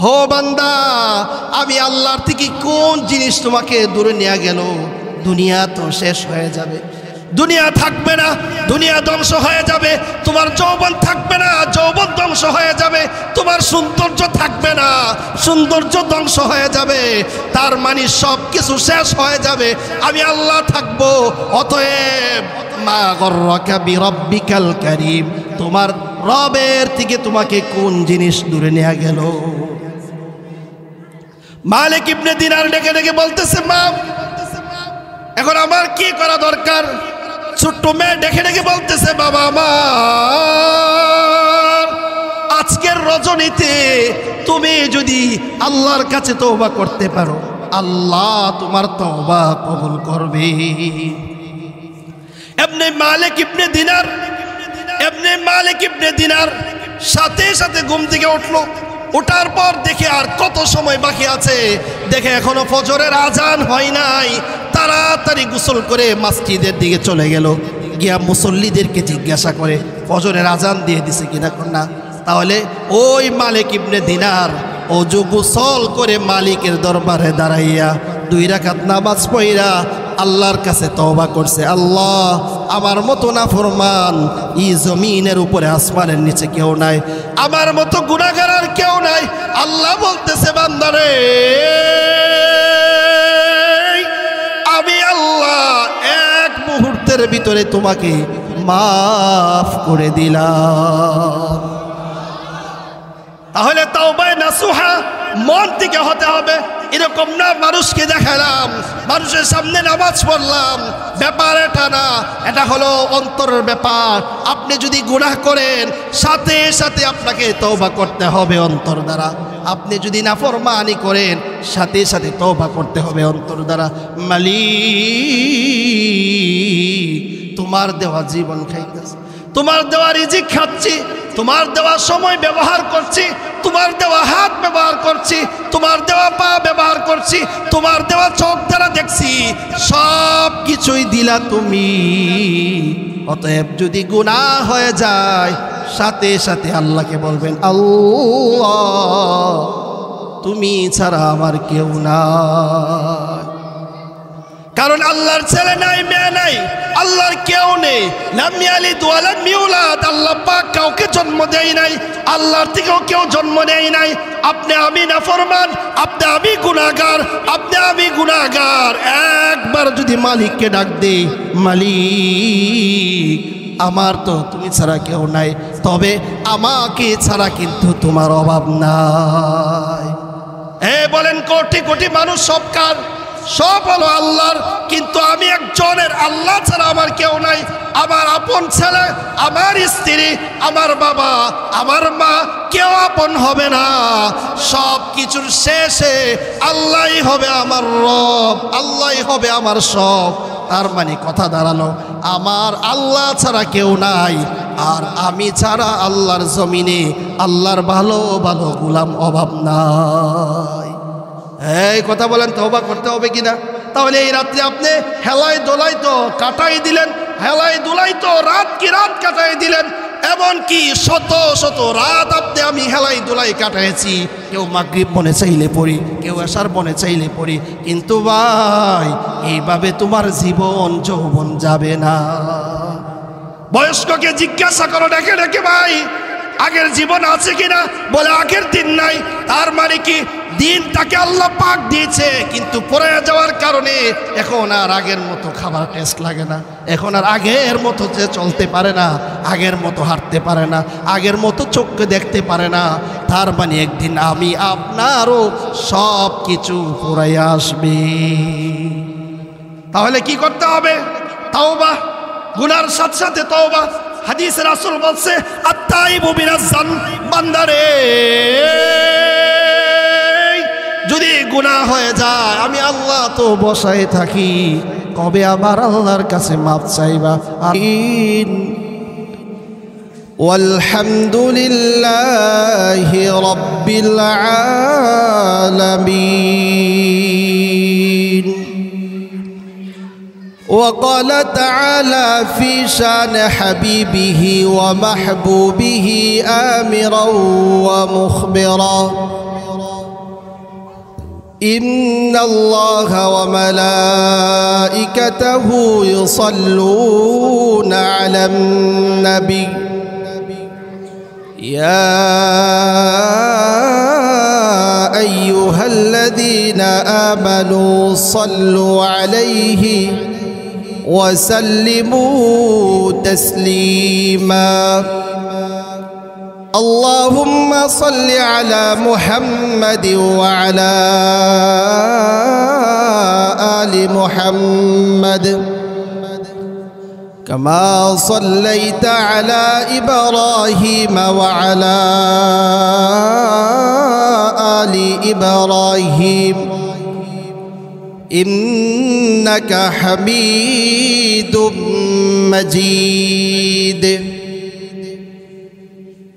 হো বান্দা, আমি আল্লাহর থেকে কোন জিনিস তোমাকে দূরে নিয়ে গেল? দুনিয়া তো শেষ হয়ে যাবে, দুনিয়া থাকবে না, দুনিয়া ধ্বংস হয়ে যাবে। তোমার যৌবন থাকবে না, যৌবন ধ্বংস হয়ে যাবে। তোমার সৌন্দর্য থাকবে না, সৌন্দর্য ধ্বংস হয়ে যাবে। তার মানে সব কিছু শেষ হয়ে যাবে, আমি আল্লাহ থাকবো। অতএব মা গর্রাকা বিরাব্বিকাল কারীম, তোমার রবের থেকে তোমাকে কোন জিনিস দূরে নিয়ে গেল? মালিক ইবনে দিনার ডেকে ডেকে বলতেছে, মা এখন আমার কি করা দরকার? ছোট্ট মেয়ে ডেকে ডেকে বলতেছে, বাবা আমার আজকের রজনীতে তুমি যদি আল্লাহর কাছে তওবা করতে পারো, আল্লাহ তোমার তওবা কবুল করবে। মালিক ইবনে দিনার সাথে সাথে ঘুম থেকে উঠলো। ওঠার পর দেখে আর কত সময় বাকি আছে, দেখে এখনো ফজরের আজান হয় নাই। তাড়াতাড়ি গোসল করে মসজিদের দিকে চলে গেল। গিয়া মুসল্লিদেরকে জিজ্ঞাসা করে ফজরের আজান দিয়ে দিছে কিনা না। তাহলে ওই মালিক ইবনে দিনার ওযু গোসল করে মালিকের দরবারে দাঁড়াইয়া 2 রাকাত নামাজ পড়া আল্লাহর কাছে তওবা করছে, আল্লাহ আমার মতো নাফরমান এই জমিনের উপরে আসমানের নিচে কেউ নাই, আমার মতো গুনাহগার আর কেউ নাই। আল্লাহ বলতেছে, বান্দারে আমি আল্লাহ এক মুহূর্তের ভিতরে তোমাকে মাফ করে দিলাম। তাহলে তাওবায়ে নাসুহা মন থেকে হতে হবে। এরকম না মানুষকে দেখালাম, মানুষের সামনে নামাজ পড়লাম, ব্যাপার এটা না, এটা হলো অন্তরের ব্যাপার। আপনি যদি গুনাহ করেন সাথে সাথে আপনাকে তওবা করতে হবে অন্তর দ্বারা। আপনি যদি নাফরমানি করেন সাথে সাথে তওবা করতে হবে অন্তর দ্বারা। মালিক তোমার দেওয়া জীবন খাইতেছে, তোমার দেওয়া রিজিক খাচ্ছি, তোমার দেওয়া সময় ব্যবহার করছি, তোমার দেওয়া হাত ব্যবহার করছি, তোমার দেওয়া পা ব্যবহার করছি, তোমার দেওয়া চোখ দ্বারা দেখছি, সব কিছুই দিলা তুমি। অতএব যদি গুনাহ হয়ে যায় সাথে সাথে আল্লাহকে বলবেন, আল্লাহ তুমি ছাড়া আমার কেউ নাই। কারণ আল্লাহর ছেলে নাই, মেয়ে নাই, আল্লাহর কেউ নেই। লাম ইয়ালিদ ওয়া লাম ইউলাদ, আল্লাহ পাক কাউকে জন্ম দেয় নাই, আল্লাহর থেকেও কেউ জন্ম নেয় নাই। আপনি আমি নাফরমান, আপনি আমি গুনাহগার, আপনি আমি গুনাহগার। একবার যদি মালিককে ডাক দেই, মালিক আমার তো তুমি ছাড়া কেউ নাই, তবে আমাকে ছাড়া কিন্তু তোমার অভাব নাই। বলেন কোটি কোটি মানুষ সব কার? সব হলো আল্লাহর, কিন্তু আমি একজনের, আল্লাহ ছাড়া আমার কেউ নাই। আমার আপন ছেলে, আমার স্ত্রী, আমার বাবা, আমার মা, কেউ আপন হবে না। সব কিছুর শেষে আল্লাহই হবে আমার রব, আল্লাহই হবে আমার সব। তার মানে কথা দাঁড়ালো, আমার আল্লাহ ছাড়া কেউ নাই, আর আমি ছাড়া আল্লাহর জমিনে আল্লাহর ভালো ভালো গোলাম অভাব নাই। এই কথা বলেন, তওবা করতে হবে কিনা? তাহলে এই রাত্রে আপনি হেলাই দোলাই তো কাটাই দিলেন, হেলাই দোলাই তো রাত কি রাত কাটাই দিলেন। এমনকি শত শত রাত আপনি আমি হেলাই দোলাই কাটাইছি। কেউ মাগরিব মনে চাইলে পড়ি, কেউ এশার মনে চাইলে পড়ি, কিন্তু ভাই এইভাবে তোমার জীবন যৌবন যাবে না। বয়স্ককে জিজ্ঞাসা করো ডেকে ডেকে, ভাই আগের জীবন আছে কিনা? বলে আগের দিন নাই। তার মানে কি দিন তাকে আল্লাহ পাক দিয়েছে, কিন্তু পড়ে যাওয়ার কারণে এখন আর আগের মতো খাবার টেস্ট লাগে না, এখন আর আগের মতো যে চলতে পারে না, আগের মতো হাঁটতে পারে না, আগের মতো চোখকে দেখতে পারে না। তার মানে একদিন আমি আপনারও সব কিছু ফুরাইয়া আসবে। তাহলে কি করতে হবে? তাওবা, গুনার সাথে সাথে তওবা। হাদিসে রাসূল বলছে, আত-তাইবু মিনাজ যান, বান্দারে যদি গুনাহ হয়ে যায় আমি আল্লাহ তো বসায় থাকি, কবে আবার আল্লাহর কাছে মাফ চাইবা? আমিন। ওয়ালহামদুলিল্লাহি রাব্বিল আলামিন। وقال تعالى في شان حبيبه ومحبوبه آمرا ومخبرا إن الله وملائكته يصلون على النبي يا أيها الذين آمنوا صلوا عليه وسلموا تسليما اللهم صل على محمد وعلى آل محمد كما صليت على إبراهيم وعلى آل إبراهيم إنك حميد مجيد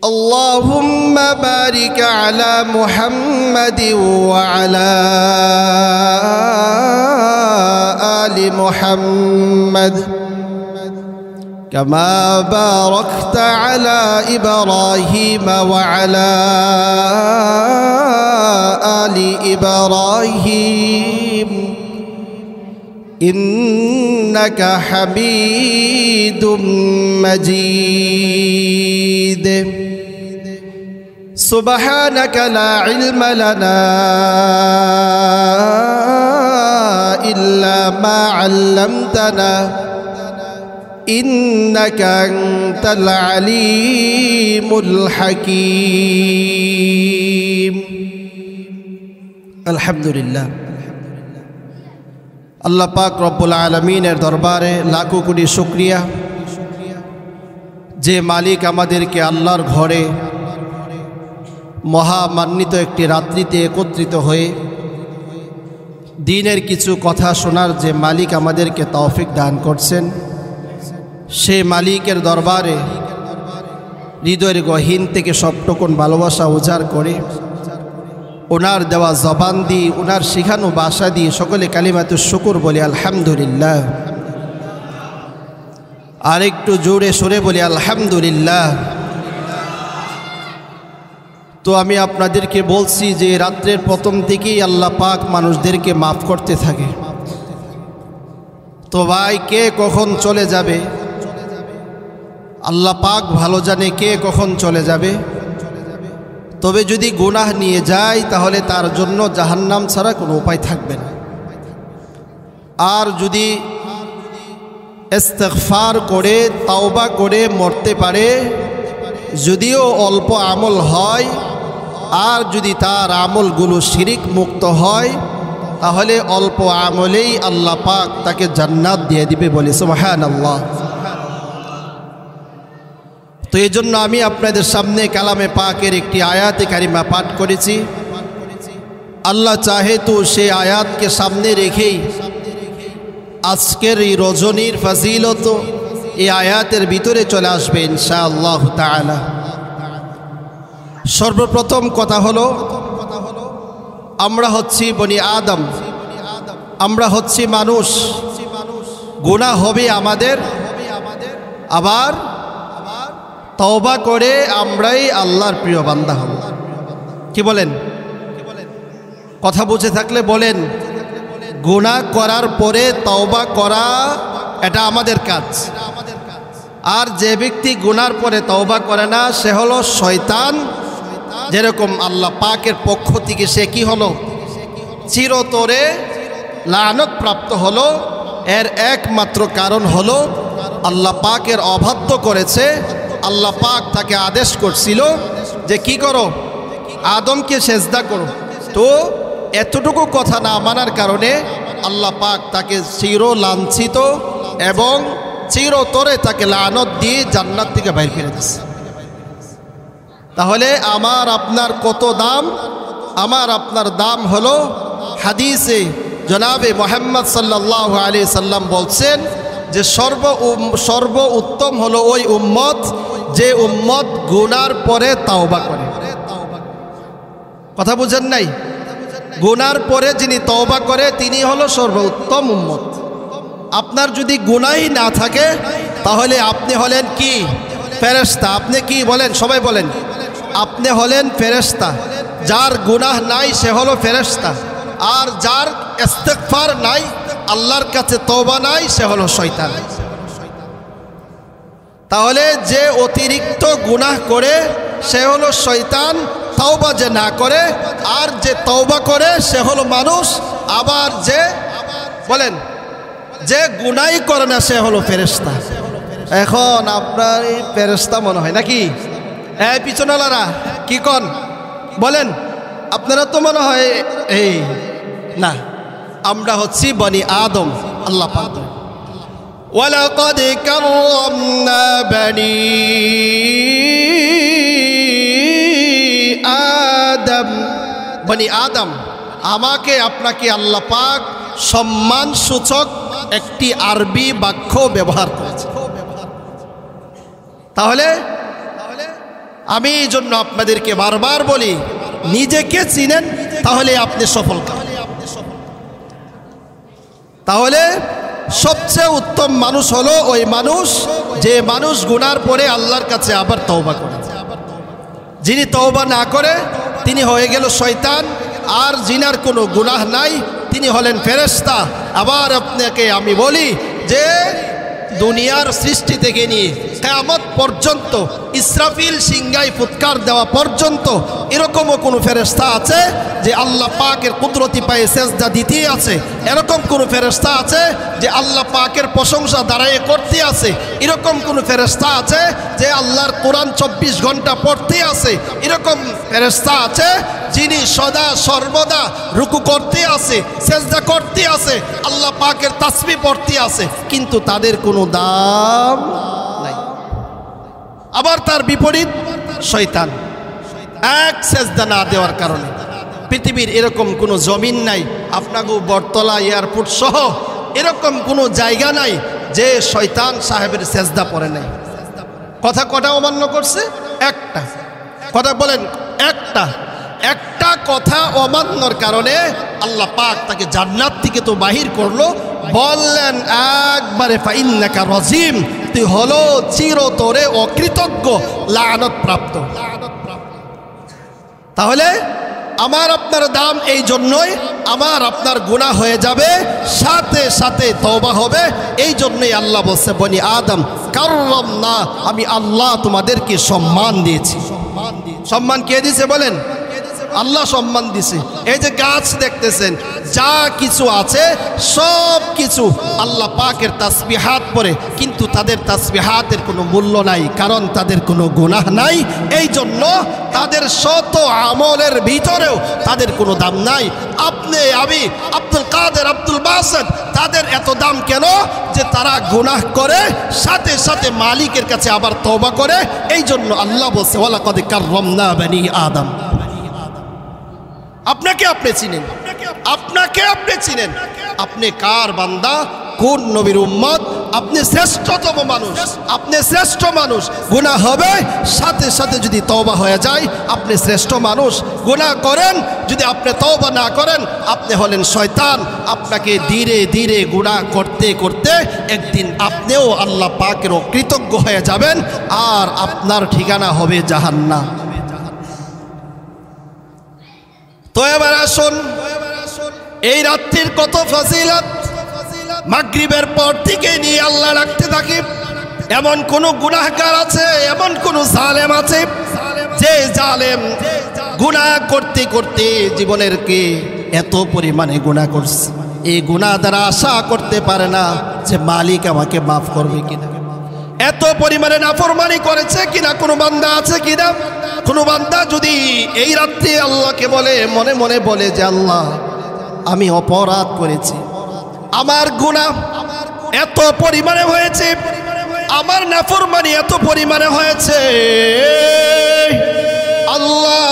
اللهم بارك على محمد وعلى آل محمد كما باركت على إبراهيم وعلى آل إبراهيم إنك حميد مجيد سبحانك لا علم لنا إلا ما علمتنا إنك أنت العليم الحكيم الحمد لله আল্লাহ পাক রব্বুল আলামিনের দরবারে লাখো কোটি শুকরিয়া যে মালিক আমাদেরকে আল্লাহর ঘরে মহামান্বিত একটি রাত্রিতে একত্রিত হয়ে দ্বীনের কিছু কথা শোনার যে মালিক আমাদেরকে তৌফিক দান করছেন সে মালিকের দরবারে হৃদয়ের গহীন থেকে সবটুকুন ভালোবাসা উজাড় করে ওনার দেওয়া জবান দিয়ে ওনার শিখানো ভাষা দিয়ে সকলে কালিমাতুশ শুকর বলি আলহামদুলিল্লাহ আর একটু জোরে সরে বলি আলহামদুলিল্লাহ। তো আমি আপনাদেরকে বলছি যে রাত্রের প্রথম থেকেই আল্লাহ পাক মানুষদেরকে মাফ করতে থাকে। তো ভাই কে কখন চলে যাবে আল্লাহ পাক ভালো জানে, কে কখন চলে যাবে। তবে যদি গুনাহ নিয়ে যায় তাহলে তার জন্য জাহান্নাম ছাড়া কোনো উপায় থাকবে না। আর যদি ইস্তিগফার করে তাওবা করে মরতে পারে, যদিও অল্প আমল হয়, আর যদি তার আমলগুলো শিরিক মুক্ত হয় তাহলে অল্প আমলেই আল্লাহ পাক তাকে জান্নাত দিয়ে দিবে বলে সুবহানাল্লাহ। তো এই জন্য আমি আপনাদের সামনে কালামে পাকের একটি আয়াতে কারিমা পাঠ করেছি। আল্লাহ চাহে তো সেই আয়াতকে সামনে রেখেই আজকের এই রজনীর ফজিলত এই আয়াতের ভিতরে চলে আসবে ইনশাআল্লাহ তাআলা। সর্বপ্রথম কথা হলো আমরা হচ্ছি বনি আদম, আমরা হচ্ছি মানুষ, গুনাহ হবে আমাদের, আবার তওবা করে আমরাই আল্লাহর প্রিয় বান্দা হব। কি বলেন? কথা বুঝে থাকলে বলেন, গুনাহ করার পরে তওবা করা এটা আমাদের কাজ। আর যে ব্যক্তি গুনার পরে তওবা করে না সে হলো শয়তান। যেরকম আল্লাহ পাকের পক্ষ থেকে সে কি হলো? চিরতরে লানত প্রাপ্ত হলো। এর একমাত্র কারণ হলো আল্লাহ পাকের অবাধ্য করেছে। আল্লাহ পাক তাকে আদেশ করছিল যে কি করো, আদমকে সেজদা করো। তো এতটুকু কথা না মানার কারণে আল্লাহ পাক তাকে চির লাঞ্ছিত এবং চিরতরে তাকে লানত দিয়ে জান্নাত থেকে বাইর করে দিয়েছে। তাহলে আমার আপনার কত দাম? আমার আপনার দাম হলো, হাদিসে জনাবে মুহাম্মদ সাল্লাল্লাহু আলাইহি সাল্লাম বলছেন যে সর্ব উত্তম হলো ওই উম্মত যে উম্মত গুনার পরে তাওবা করে। কথা বুঝেন নাই? গুনার পরে যিনি তওবা করে তিনি হলো সর্বোত্তম উম্মত। আপনার যদি গুনাহই না থাকে তাহলে আপনি হলেন কি? ফেরেশতা। আপনি কি বলেন? সবাই বলেন, আপনি হলেন ফেরেশতা। যার গুনাহ নাই সে হলো ফেরেশতা। আর যার ইস্তেগফার নাই, আল্লাহর কাছে তওবা নাই, সে হলো শয়তান। তাহলে যে অতিরিক্ত গুনাহ করে সে হলো শয়তান, তওবা যে না করে, আর যে তওবা করে সে হলো মানুষ। আবার যে বলেন যে গুনাহই করে না সে হলো ফেরেশতা। এখন আপনার এই ফেরেশতা মনে হয় নাকি? এই পিছনেলারা কি কন বলেন, আপনারা তো মনে হয় এই না, আমরা হচ্ছি বনি আদম। আল্লাহ পাক ওয়ালাকাদ কাররামনা বনি আদম, বনি আদম, আমাকে আপনাকে আল্লাহ পাক সম্মান সূচক একটি আরবি বাক্য ব্যবহার করেছে। তাহলে আমি এই জন্য আপনাদেরকে বারবার বলি, নিজেকে চিনেন তাহলে আপনি সফল। তাহলে সবচেয়ে উত্তম মানুষ হলো ওই মানুষ যে মানুষ গুনার পরে আল্লাহর কাছে আবার তওবা করে। যিনি তওবা না করে তিনি হয়ে গেল শয়তান, আর যিনার কোনো গুনাহ নাই তিনি হলেন ফেরেশতা। আবার আপনাকে আমি বলি যে দুনিয়ার সৃষ্টি থেকে নিয়ে কিয়ামত পর্যন্ত, ইসরাফিল সিংহায় ফুৎকার দেওয়া পর্যন্ত এরকমও কোনো ফেরেশতা আছে যে আল্লাহ পাকের কুদরতি পায়ে সেজদা দিতে আছে? এরকম কোনো ফেরেশতা আছে যে আল্লাহ পাকের প্রশংসা দাঁড়ায় করতে আছে? এরকম কোনো ফেরেশতা আছে যে আল্লাহর কোরআন 24 ঘন্টা পড়তে আছে? এরকম ফেরেশতা আছে যিনি সদা সর্বদা রুকু করতে আছে, সেজদা করতে আছে, আল্লাহ পাকের তাসবিহ পড়তে আছে, কিন্তু তাদের কোনো দাম নাই। আবার তার বিপরীত শয়তান, এক সেজদা না দেওয়ার কারণে পৃথিবীর এরকম কোনো জমিন নাই, আপনাকে বটতলা এয়ারপোর্ট সহ এরকম কোনো জায়গা নাই যে শয়তান সাহেবের সেজদা পড়ে নাই। কথা কটা অমান্য করছে? একটা কথা বলেন, একটা কথা অমান্যর কারণে আল্লাহ পাক তাকে জান্নাত থেকে তো বাহির করলো, বললেন একবারে ফাইন্নাকা রাজিম, তুই হলো চিরতরে অকৃতজ্ঞ, লানত প্রাপ্ত। তাহলে আমার আপনার দাম এই জন্যই, আমার আপনার গুনাহ হয়ে যাবে, সাথে সাথে তওবা হবে। এই জন্যই আল্লাহ বলছে বনি আদম কাররামনা, আমি আল্লাহ তোমাদেরকে সম্মান দিয়েছি। সম্মান কে দিয়েছে বলেন? আল্লাহ সম্মান দিছে। এই যে গাছ দেখতেছেন, যা কিছু আছে সব কিছু আল্লাহ পাকের তাসবিহাত পড়ে, কিন্তু তাদের তাসবিহাতের কোনো মূল্য নাই, কারণ তাদের কোনো গুনাহ নাই। এই জন্য তাদের শত আমলের ভিতরেও তাদের কোনো দাম নাই। আপনি, আমি, আব্দুল কাদের, আব্দুল বাসেত, তাদের এত দাম কেন? যে তারা গুনাহ করে সাথে সাথে মালিকের কাছে আবার তওবা করে। এই জন্য আল্লাহ বলছে ওয়ালাকাদ কাররামনা বনি আদম। আপনাকে আপনি চিনেন, আপনাকে আপনি চিনেন, আপনি কার বান্দা, কোন নবীর উম্মত, আপনি শ্রেষ্ঠতম মানুষ, আপনি শ্রেষ্ঠ মানুষ। গুনাহ হবে, সাথে সাথে যদি তওবা হয়ে যায় আপনি শ্রেষ্ঠ মানুষ। গুনাহ করেন, যদি আপনি তওবা না করেন আপনি হলেন শয়তান। আপনাকে ধীরে ধীরে গুনাহ করতে করতে একদিন আপনিও আল্লাহ পাকের অকৃতজ্ঞ হয়ে যাবেন, আর আপনার ঠিকানা হবে জাহান্নাম। তো এবার আসুন, এই রাত্রির কত ফজিলত, মাগরিবের পর থেকে নিয়ে আল্লাহ রাখতে থাকি। এমন কোন গুনাহগার আছে, এমন কোন জালেম আছে যে জালেম গুনাহ করতে করতে জীবনের কে এত পরিমাণে গুনাহ করছে, এই গুনাহ দ্বারা আশা করতে পারে না যে মালিক আমাকে মাফ করবে কিনা। এত পরিমাণে নাফরমানি করেছে কিনা কোনো বান্দা আছে কিনা? কোনো বান্দা যদি এই রাত্রে আল্লাহকে বলে, মনে মনে বলে যে আল্লাহ আমি অপরাধ করেছি, আমার গুনাহ এত পরিমাণে হয়েছে, আমার নাফরমানি এত পরিমাণে হয়েছে, আল্লাহ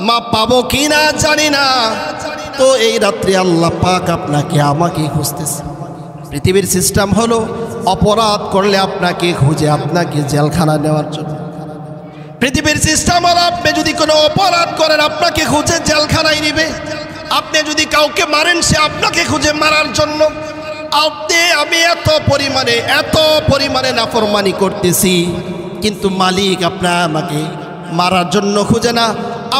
মাপ পাবো কিনা জানি না। তো এই রাত্রে আল্লাহ পাক আপনাকে আমাকে খুঁজতেছে। পৃথিবীর সিস্টেম হলো অপরাধ করলে আপনাকে খুঁজে আপনাকে জেলখানা নেওয়ার জন্য। পৃথিবীর সিস্টেম হলো আপনি যদি কোনো অপরাধ করেন আপনাকে খুঁজে জেলখানায় নিবে, আপনি যদি কাউকে মারেন সে আপনাকে খুঁজে মারার জন্য। আপনি আমি এত পরিমাণে নাফরমানি করতেছি, কিন্তু মালিক আপনার আমাকে মারার জন্য খুঁজে না,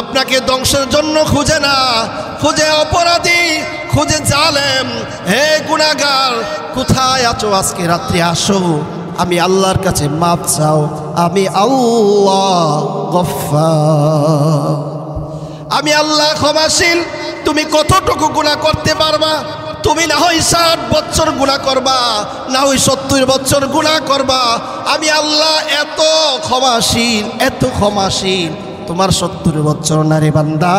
আপনাকে ধ্বংসের জন্য খুঁজে না, খুঁজে অপরাধী, খুঁজে জালেম। হে গুনাহগার, কোথায় আছো আজকে রাত্রে? আসো, আমি আল্লাহর কাছে মাপ চাও। আমি আল্লাহ গফফার, আমি আল্লাহ ক্ষমাশীল। তুমি কতটুকু গুনাহ করতে পারবা? তুমি না হয় 60 বছর গুনাহ করবা, না হয় 70 বছর গুনাহ করবা। আমি আল্লাহ এত ক্ষমাশীল, এত ক্ষমাশীল। তোমার 70 বছর না রে বান্দা,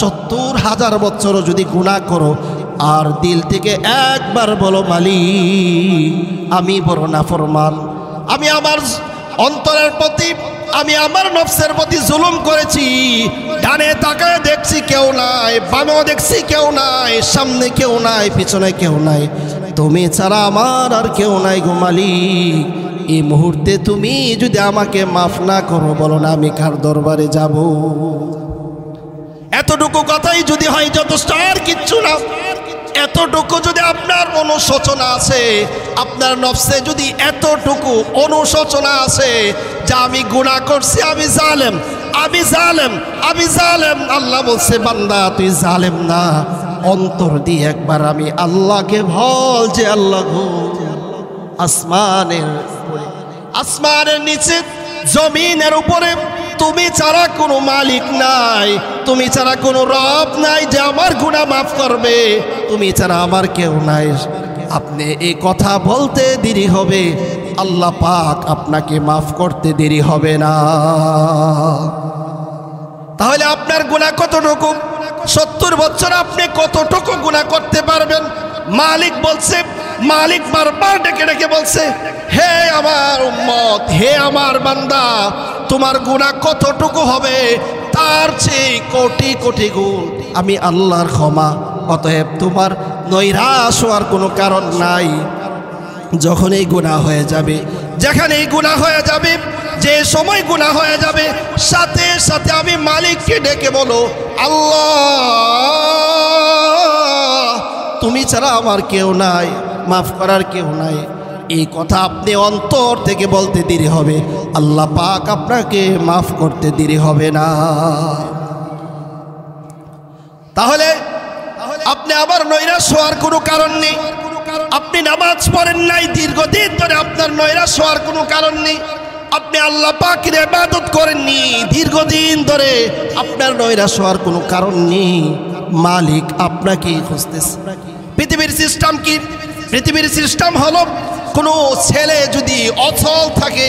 70,000 বছরও যদি গুনাহ করো আর দিল থেকে একবার বলো মালিক আমি বড় নাফরমান, আমি আমার অন্তরের প্রতি, আমি আমার নফসের প্রতি জুলুম করেছি। ডানে তাকায় দেখছি কেউ নাই, বামেও দেখছি কেউ নাই, সামনে কেউ নাই, পিছনে কেউ নাই, তুমি ছাড়া আমার আর কেউ নাই গো মালিক। এই মুহূর্তে তুমি যদি আমাকে মাফ না করো, বলো না আমি কার দরবারে যাব? এতটুকু কথাই যদি হয় যথেষ্ট, আর কিচ্ছু না। এতটুকু যদি আপনার অনুশোচনা আছে, আপনার নফসে যদি এতটুকু অনুশোচনা আছে যে আমি গুনাহ করছি, আমি জালেম, আমি জালেম, আমি জালেম, আল্লাহ বলছে বান্দা তুই জালেম না। অন্তর দিয়ে একবার আমি আল্লাহকে বল যে আল্লাহ গো, আসমানের উপরে, আসমানের নিচে, জমিনের উপরে তুমি ছাড়া কোনো মালিক নাই, তুমি ছাড়া কোনো রব নাই যে আমার গুনাহ মাফ করবে, তুমি ছাড়া আমার কেউ নাই। আপনি এই কথা বলতে দেরি হবে, আল্লাহ পাক আপনাকে মাফ করতে দেরি হবে না। তাহলে আপনার গুনাহ কতটুকু? 70 বছর আপনি কতটুকু গুনাহ করতে পারবেন? মালিক বলছে, মালিক বারবার ডেকে ডেকে বলছে, হে আমার উম্মত, হে আমার বান্দা, তোমার গুনাহ কতটুকু হবে তার চেয়ে কোটি কোটি গুণ আমি আল্লাহর ক্ষমা। অতএব তোমার নৈরাশ হওয়ার কোনো কারণ নাই। যখন এই গুনাহ হয়ে যাবে, যেখানে এই গুনাহ হয়ে যাবে, যে সময় গুনাহ হয়ে যাবে, সাথে সাথে আমি মালিককে ডেকে বলো আল্লাহ তুমি ছাড়া আমার কেউ নাই, মাফ করার কেউ নাই। এই কথা আপনি অন্তর থেকে বলতে দেরি হবে, আল্লাহ পাক আপনাকে মাফ করতে দেরি হবে না। তাহলে আপনি আবার নৈরাশ হওয়ার কোনো কারণ নেই। আপনি নামাজ পড়েন নাই দীর্ঘদিন ধরে, আপনার নৈরাশ হওয়ার কোনো কারণ নেই। আপনি আল্লাহ পাকের ইবাদত করেননি দীর্ঘদিন ধরে, আপনার নৈরাশ হওয়ার কোনো কারণ নেই। মালিক আপনাকেই খুঁজতেছে। পৃথিবীর সিস্টেম কি? পৃথিবীর সিস্টেম হলো, কোনো ছেলে যদি অচল থাকে,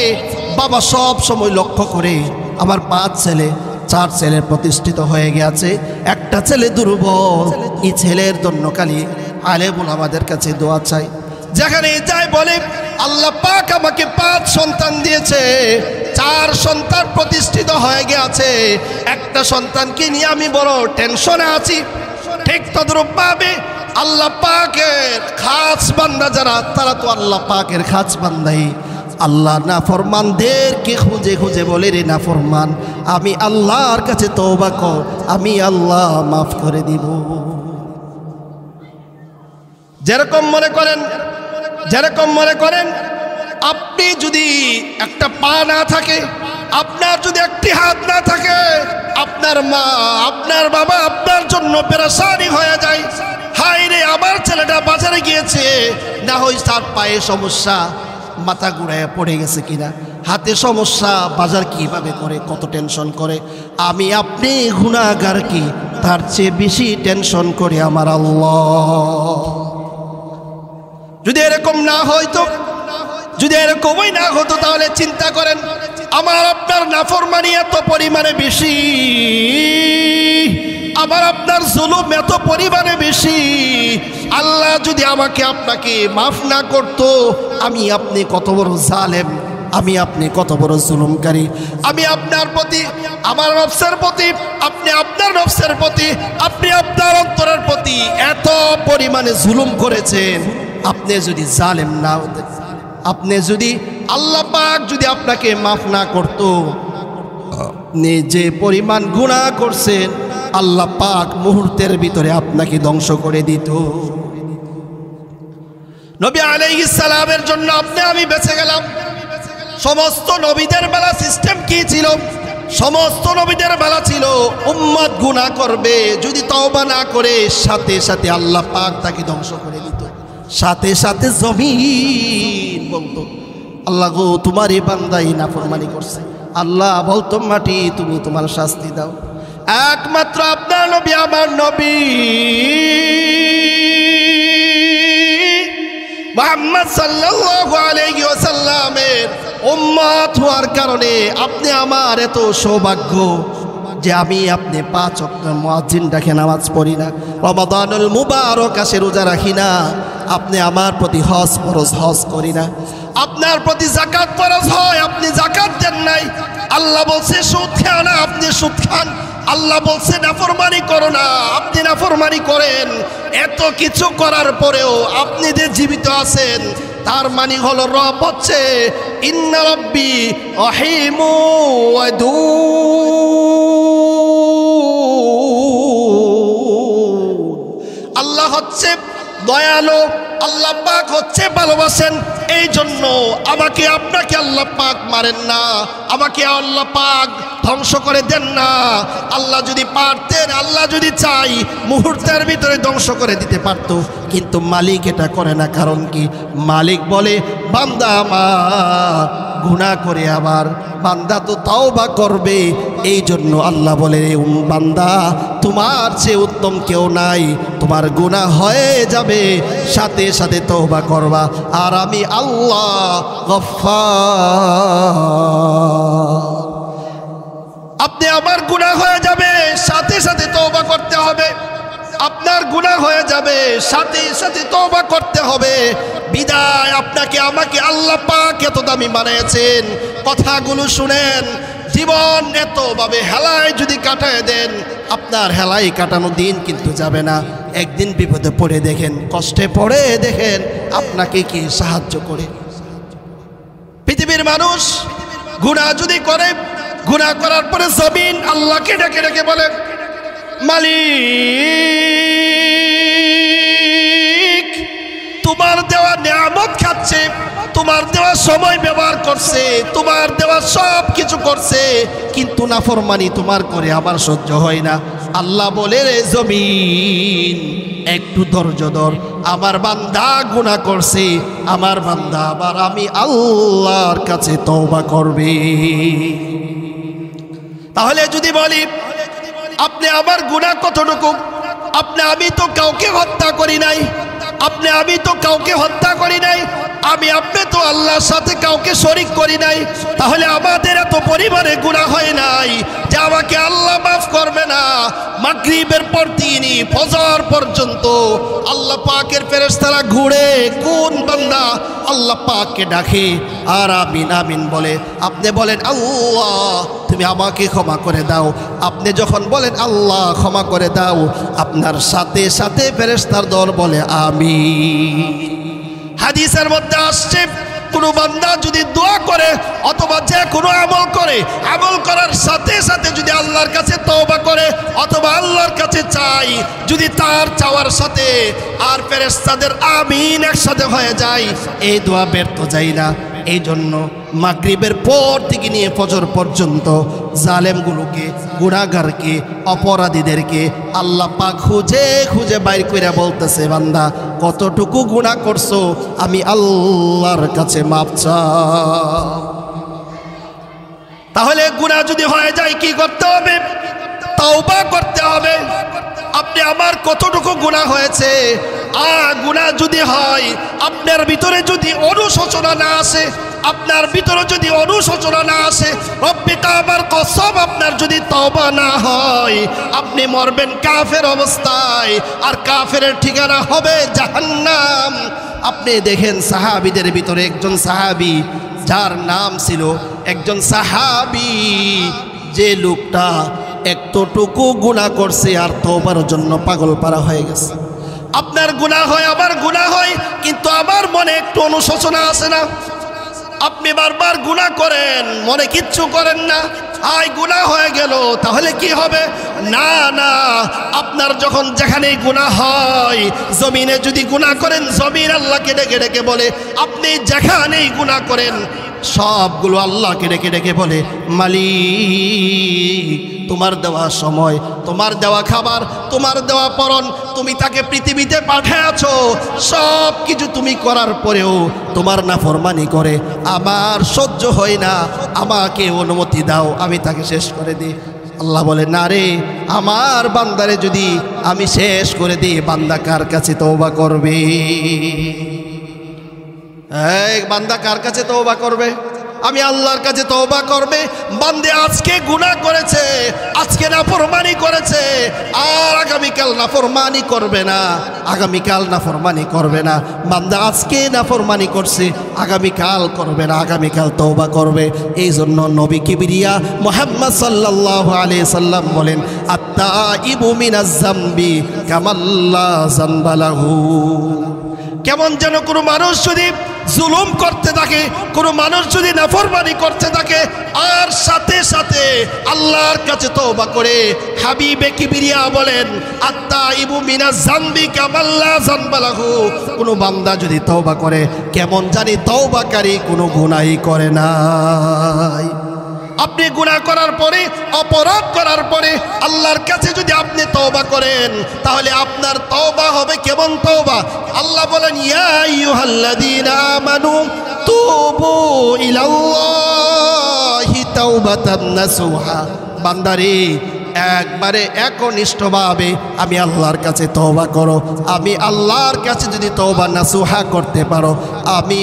বাবা সব সময় লক্ষ্য করে আমার 5 ছেলে, 4 ছেলে প্রতিষ্ঠিত হয়ে গেছে, একটা ছেলে দুর্বল, এই ছেলের জন্য খালি আলেমুল আমাদের কাছে দোয়া চাই। যেখানে যাই বলে আল্লাহ পাক আমাকে 5 সন্তান দিয়েছে, 4 সন্তান প্রতিষ্ঠিত হয়ে গেছে, একটা সন্তানকে নিয়ে আমি বড় টেনশনে আছি। ঠিক তদ্রূপ ভাবে আল্লাহ পাকের খাস বান্দা যারা, তারা তো আল্লাহ পাকের খাস বান্দাই। আল্লাহ নাফরমানদেরকে খুঁজে খুঁজে বলে, রে নাফরমান, আমি আল্লাহর কাছে তওবা কর, আমি আল্লাহ মাফ করে দিব। যেরকম মনে করেন আপনি যদি একটা পা না থাকে, আপনার যদি একটি হাত না থাকে, আপনার মা, আপনার বাবা আপনার জন্য পেরেশানি হয়ে যায়। হায় রে, আমার ছেলেটা বাজারে গিয়েছে, না হয় তার পায়ে সমস্যা, মাথা ঘুরায় পড়ে গেছে কিনা, হাতে সমস্যা, বাজার কিভাবে করে, কত টেনশন করে। আমি আপনি গুনাহগার কি, তার চেয়ে বেশি টেনশন করে আমার আল্লাহ। যদি এরকম না হইতো, যদি এরকমই না হতো, তাহলে চিন্তা করেন আমার আপনার নাফরমানি এত পরিমাণে বেশি, আমার আপনার জুলুম এত পরিমাণে বেশি। আল্লাহ যদি আমাকে আপনাকে মাফ না করতো, আমি আপনি কত বড় জালেম, আমি আপনি কত বড় জুলুমকারী। আমি আপনার প্রতি, আমার নফসের প্রতি, আপনি আপনার নফসের প্রতি, আপনি আপনার অন্তরের প্রতি এত পরিমাণে জুলুম করেছেন। আপনি যদি জালেম না হতে, আপনি যদি আল্লাহ পাক যদি আপনাকে মাফ না করতো, আপনি যে পরিমাণ গুনাহ করছেন, আল্লাহ পাক মুহূর্তের ভিতরে আপনাকে ধ্বংস করে দিত। নবী আলাইহিস সালামের জন্য আপনি আমি বেঁচে গেলাম। সমস্ত নবীদের বেলা সিস্টেম কি ছিল? সমস্ত নবীদের বেলা ছিল উম্মত গুনাহ করবে, যদি তওবা না করে সাথে সাথে আল্লাহ পাক তাকে ধ্বংস করে দিত। সাথে সাথে জমিন বলতো আল্লাহ গো তোমার এই বান্দাই নাফরমানি করছে, আল্লাহ বলতো মাটি তুমি তোমার শাস্তি দাও। একমাত্র আপনার নবী আমার নবী মুহাম্মদ সাল্লাল্লাহু আলাইহি ওয়াসাল্লামের উম্মত হওয়ার কারণে আপনি আমার এত সৌভাগ্য যে আমি আপনি 5 ওয়াক্ত মুয়াজ্জিন ডাকে নামাজ পড়ি না, রমাদানুল মুবারক আসে রোজা রাখি না, আপনি আমার প্রতি হজ ফরজ হজ করি না, আপনার প্রতি যাকাত ফরজ হয় আপনি যাকাত দেন নাই। আল্লাহ বলছে সুদ খাও না, আপনি সুদ খান। আল্লাহ বলছে নাফরমানি করো না, আপনি নাফরমানি করেন। এত কিছু করার পরেও আপনি যে জীবিত আছেন তার মানে হলো রব হচ্ছে ইন্না রাব্বি রহিমু ওয়াদুদ। আল্লাহ হচ্ছে দয়ালু, আল্লাহ পাক হচ্ছে ভালোবাসেন। এই জন্য আমাকে আপনাকে আল্লাহ পাক মারেন না, আমাকে আল্লাহ পাক ধ্বংস করে দেন না। আল্লাহ যদি পারতেন, আল্লাহ যদি চাই মুহূর্তের ভিতরে ধ্বংস করে দিতে পারত, কিন্তু মালিক এটা করে না। কারণ কি? মালিক বলে বান্দা আমার গুনাহ করে আবার বান্দা তো তাওবা করবে। এই জন্য আল্লাহ বলে বান্দা তোমার চেয়ে উত্তম কেউ নাই, তোমার গুনাহ হয়ে যাবে সাথে সাথে তওবা করবা, আর আমি আল্লাহ গফফার। আপনি আমার গুনাহ হয়ে যাবে সাথে সাথে তওবা করতে হবে, আপনার গুনাহ হয়ে যাবে সাথে সাথে তওবা করতে হবে। বিদায় আপনাকে আমাকে আল্লাহ পাক এত দামি বানিয়েছেন। কথাগুলো শুনেন, জীবন এতভাবে হেলায় যদি কাটায় দেন, আপনার হেলায় কাটানো দিন কিন্তু যাবে না। একদিন বিপদে পড়ে দেখেন, কষ্টে পড়ে দেখেন আপনাকে কি সাহায্য করে। পৃথিবীর মানুষ গুনাহ যদি করে, গুনাহ করার পরে জমিন আল্লাহকে ডেকে ডেকে বলে মালিক তোমার দেওয়া নিয়ামত খাচ্ছে, তোমার দেওয়া সময় ব্যবহার করছে, তোমার দেওয়া সব কিছু করছে, কিন্তু নাফরমানি তোমার করে আমার সহ্য হয় না। আল্লাহ বলে রে জমিন একটু ধৈর্য ধর, আমার বান্দা গুনাহ করছে, আমার বান্দা আবার আমি আল্লাহর কাছে তওবা করবে। তাহলে যদি বলি আপনি আমার গুনাহ কতটুকু? আমি তো কাউকে হত্যা করি নাই, আমি তো কাউকে হত্যা করি নাই, আপনি তো আল্লাহর সাথে কাউকে শরীক করি নাই। তাহলে আমাদের এত পরিমাণে গুনাহ হয় নাই যে আমাকে আল্লাহ মাফ করবে না? মাগরিবের পর তিনি ফজর পর্যন্ত আল্লাহ পাকের ফেরেশতারা ঘুরে কোন বান্দা আল্লাহ পাককে ডাকে আর আমিন আমিন বলে। আপনি বলেন আল্লাহ তুমি আমাকে ক্ষমা করে দাও, আপনি যখন বলেন আল্লাহ ক্ষমা করে দাও, আপনার সাথে সাথে ফেরেশতার দল বলে আমিন। হাদিসের মধ্যে আসছে কোনো বান্দা যদি দোয়া করে অথবা যে কোনো আমল করে, আমল করার সাথে সাথে যদি আল্লাহর কাছে তওবা করে অথবা আল্লাহর কাছে চাই, যদি তার চাওয়ার সাথে আর ফেরেশতাদের আমিন একসাথে হয়ে যায়, এই দোয়া ব্যর্থ যায় না। এই জন্য মাগরিবের পর থেকে নিয়ে ফজর পর্যন্ত জালেমগুলোকে, গুনাহগারকে, অপরাধীদেরকে আল্লাহ পাক খুঁজে খুঁজে বাইর করে বলতেছে বান্দা কতটুকু গুনাহ করছো, আমি আল্লাহর কাছে মাপ চাও। তাহলে গুনাহ যদি হয়ে যায় কি করতে হবে? তওবা করতে হবে। আপনি আমার কতটুকু গুনাহ হয়েছে, গুনাহ যদি হয় আপনার ভিতরে যদি অনুশোচনা না আসে, আপনার ভিতরে যদি অনুশোচনা না আসে, রব্বি কাবার কসম আপনার যদি তওবা না হয়, আপনি মরবেন কাফের অবস্থায়, আর কাফেরের ঠিকানা হবে জাহান্নাম। আপনি দেখেন সাহাবীদের ভিতরে একজন সাহাবী যার নাম ছিল, একজন সাহাবী যে লোকটা এতটুকু গুনাহ করছে আর তওবার জন্য পাগল পারা হয়ে গেছে। আপনার গুনাহ হয়, আমার গুনাহ হয়, কিন্তু আমার মনে একটু অনুশোচনা আসে না? আপনি বারবার গুনাহ করেন, মনে কিচ্ছু করেন না, গুনাহ হয়ে গেল, তাহলে কি হবে? না না, আপনার যখন যেখানেই গুনাহ হয়, জমিনে যদি গুনাহ করেন, জমিন আল্লাহকে ডেকে ডেকে বলে, আপনি যেখানেই গুনাহ করেন সবগুলো আল্লাহকে ডেকে ডেকে বলে, মালিক তোমার দেওয়া সময়, তোমার দেওয়া খাবার, তোমার দেওয়া পরন, তুমি তাকে পৃথিবীতে পাঠিয়েছো, সব কিছু তুমি করার পরেও তোমার নাফরমানি করে আমার সহ্য হয় না, আমাকে অনুমতি দাও আমি তাকে শেষ করে দিই। আল্লাহ বলে, না রে, আমার বান্দারে যদি আমি শেষ করে দিই, বান্দা কার কাছে তওবা করবে? এই বান্দা কার কাছে তওবা করবে? আমি আল্লাহর কাছে তওবা করবে। বান্দে আজকে গুনাহ করেছে, আজকে নাফরমানি করেছে, আর আগামীকাল নাফরমানি করবে না, আগামীকাল নাফরমানি করবে না। বান্দা আজকে নাফরমানি করছে, আগামীকাল করবে না, আগামীকাল তওবা করবে। এই জন্য নবী কিবরিয়া মুহাম্মদ সাল্লাল্লাহু আলাইহি সাল্লাম বলেন, আত-তাইবু মিনাজ যামবি কামাল্লা যামবা লাহু। কেমন যেন কোনো মানুষ যদি জুলুম করতে থাকে, কোনো মানুষ যদি নাফরমানি করতে থাকে, আর সাথে সাথে আল্লাহর কাছে তওবা করে, হাবিবে কিবরিয়া বলেন, আত-তাইবু মিনাজ যামবি কামাল্লা যামবা লাহু। কোনো বান্দা যদি তওবা করে, কেমন জানি তওবাকারী কোনো গুনাহই করে নাই। আপনি গুনাহ করার পরে, অপরাধ করার পরে আল্লাহর কাছে যদি আপনি তওবা করেন, তাহলে আপনার তওবা হবে কেমন তওবা? আল্লাহ বলেন, ইয়া আইয়ুহাল্লাযীনা আমানু তুবু ইলাল্লাহি তাওবাতান নাসুহা। বান্দারে, একবারে একনিষ্ঠভাবে আমি আল্লাহর কাছে তওবা করো। আমি আল্লাহর কাছে যদি তওবা নাসুহা করতে পারো, আমি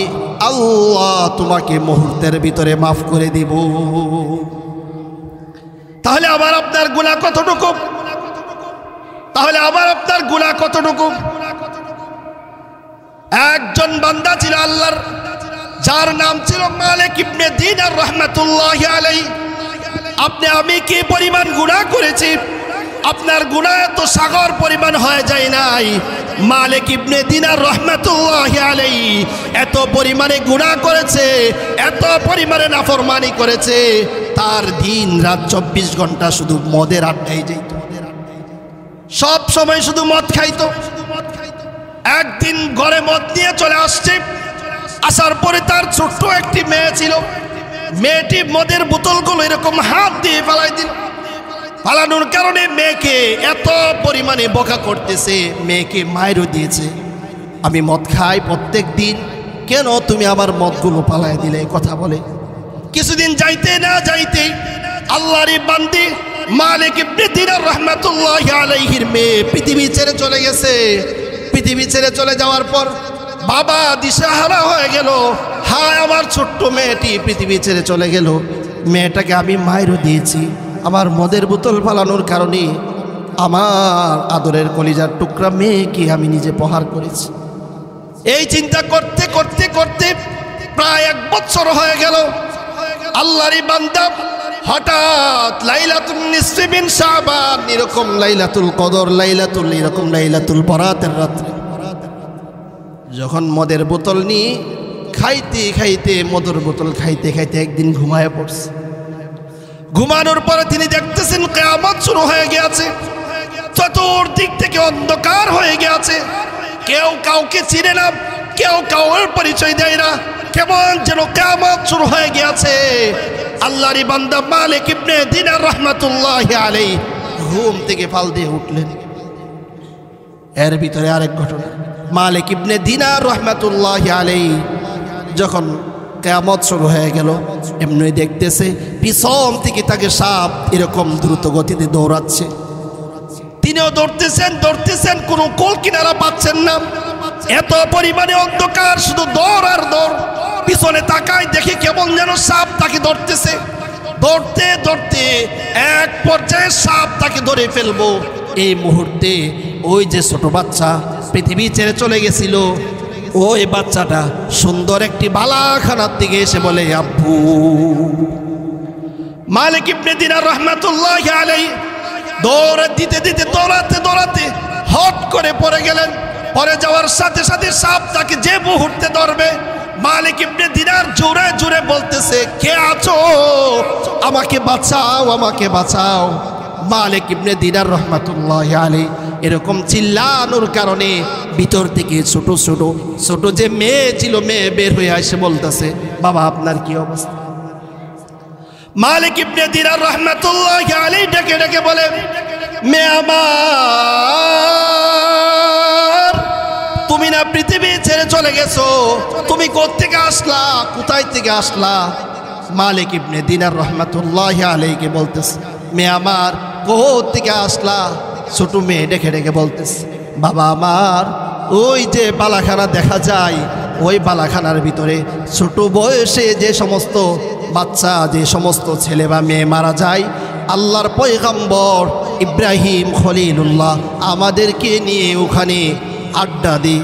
আল্লাহ তোমাকে মুহূর্তের ভিতরে মাফ করে দিব। তাহলে আবার আপনার গুনাহ কতটুকু? তাহলে আবার আপনার গুনাহ কতটুকু? একজন বান্দা ছিল আল্লাহর, যার নাম ছিল মালিক ইবনে দিনার রাহমাতুল্লাহি আলাইহি। আপনি আমি কি পরিমাণ গুনাহ করেছি? আপনার গুনাহ তো সাগর পরিমাণ হয়ে যায় নাই। মালিক ইবনে দিনার রাহমাতুল্লাহি আলাইহি এত পরিমাণে গুনাহ করেছে, এত পরিমাণে নাফরমানি করেছে, তার দিন রাত 24 ঘন্টা শুধু মদের আড্ডায় যেত, সব সময় শুধু মদ খাইতো। একদিন ঘরে মদ নিয়ে চলে আসছে, আসার পরে তার ছোট্ট একটি মেয়ে ছিল, মেয়েটি মদের বোতলগুলো এরকম হাত দিয়ে ফেলাই দিল। ফালানোর কারণে মেয়েকে এত পরিমাণে বকা করতেছে, মেয়েকে মায়েরও দিয়েছে। আমি মদ খাই প্রত্যেক দিন, কেন তুমি আমার মদগুলো পালাই দিলে? কথা বলে। কিছুদিন যাইতে না যাইতে আল্লাহর বান্দি মালিক ইবনে দিনার রাহমাতুল্লাহি আলাইহির মেয়ে পৃথিবী ছেড়ে চলে গেছে। পৃথিবী ছেড়ে চলে যাওয়ার পর বাবা দিশাহারা হয়ে গেল। হায়, আমার ছোট্ট মেয়েটি পৃথিবী ছেড়ে চলে গেল। মেয়েটাকে আমি মায়েরও দিয়েছি, আমার মদের বোতল ফালানোর কারণে আমার আদরের কলিজার টুকরা মেয়েকে আমি নিজে প্রহার করেছি। এই চিন্তা করতে করতে করতে প্রায় 1 বছর হয়ে গেল। আল্লাহর বান্দা হঠাৎ লাইলাতুন নিসফি মিন শাবান, এরকম লাইলাতুল কদর, এরকম লাইলাতুল বরাতের রাত্রে যখন মদের বোতল নিয়ে খাইতে খাইতে, মদের বোতল খাইতে খাইতে একদিন ঘুমায় পড়ছে। ঘুমানোর পরে তিনি দেখতেছেন কিয়ামত শুরু হয়ে গেছে, চতুর্দিক থেকে অন্ধকার হয়ে গেছে, কেউ কাউকে চিনে না, কেউ কাউর পরিচয় দেয় না, কেমন যেন কিয়ামত শুরু হয়ে গেছে। আল্লাহর বান্দা মালিক ইবনে দিনার রাহমাতুল্লাহি আলাইহি ঘুম থেকে ফাল দিয়ে উঠলেন। এর ভিতরে আরেক ঘটনা, মালিক ইবনে দিনার রাহমাতুল্লাহি আলাইহি যখন কিয়ামত শুরু হয়ে গেল, এমনি দেখতেছে পিছন থেকে তাকে সাপ এরকম দ্রুত গতিতে দৌড়াচ্ছে। তিনিও দৌড়তেছেন, কোনো কোল কিনারা পাচ্ছেন না, এত পরিমাণে অন্ধকার, শুধু দৌড় আর দৌড়। পিছনে তাকায়, দেখি কেমন যেন সাপ তাকে ধরতেছে। দৌড়তে দৌড়তে এক পর্যায়ে সাপ তাকে ধরে ফেলবো। এই মুহূর্তে ওই যে ছোট বাচ্চা পৃথিবী ছেড়ে চলে গেছিল, ওই বাচ্চাটা সুন্দর একটি বালাখানার দিকে এসে বলে, আব্বু। মালিক ইবনে দিনার রাহমাতুল্লাহি আলাইহি দৌড় দিতে দিতে দৌড়াতে দৌড়াতে হট করে পড়ে গেলেন। পড়ে যাওয়ার সাথে সাথে সাপ তাকে যে মুহূর্তে ধরবে, মালিক ইবনে দিনার জোরে জোরে বলতেছে, কে আছো? আমাকে বাঁচাও, আমাকে বাঁচাও। মালিক ইবনে দিনার রহমাতুল্লাহি আলাইহি এরকম চিল্লানোর কারণে ভিতর থেকে ছোট ছোট ছোট যে মেয়ে ছিল, মেয়ে বের হয়ে এসে বলতেছে, বাবা আপনার কি অবস্থা? মালিক ইবনে দিনার রহমাতুল্লাহি আলাইহি ডেকে ডেকে বলে, মেয়ে আমার, তুমি না পৃথিবী ছেড়ে চলে গেছো, তুমি কোত্থেকে আসলা, কোথায় থেকে আসলা? মালিক ইবনে দিনার রহমাতুল্লাহি আলাইহি বলতেছে, মেয়ে আমার কোত্থেকে আসলা? ছোট মেয়ে ডেকে ডেকে বলতেছে, বাবা আমার ওই যে বালাখানা দেখা যায়, ওই বালাখানার ভিতরে ছোট বয়সে যে সমস্ত বাচ্চা, যে সমস্ত ছেলে বা মেয়ে মারা যায়, আল্লাহর পয়গম্বর ইব্রাহিম খলিলুল্লাহ আমাদেরকে নিয়ে ওখানে আড্ডা দিই,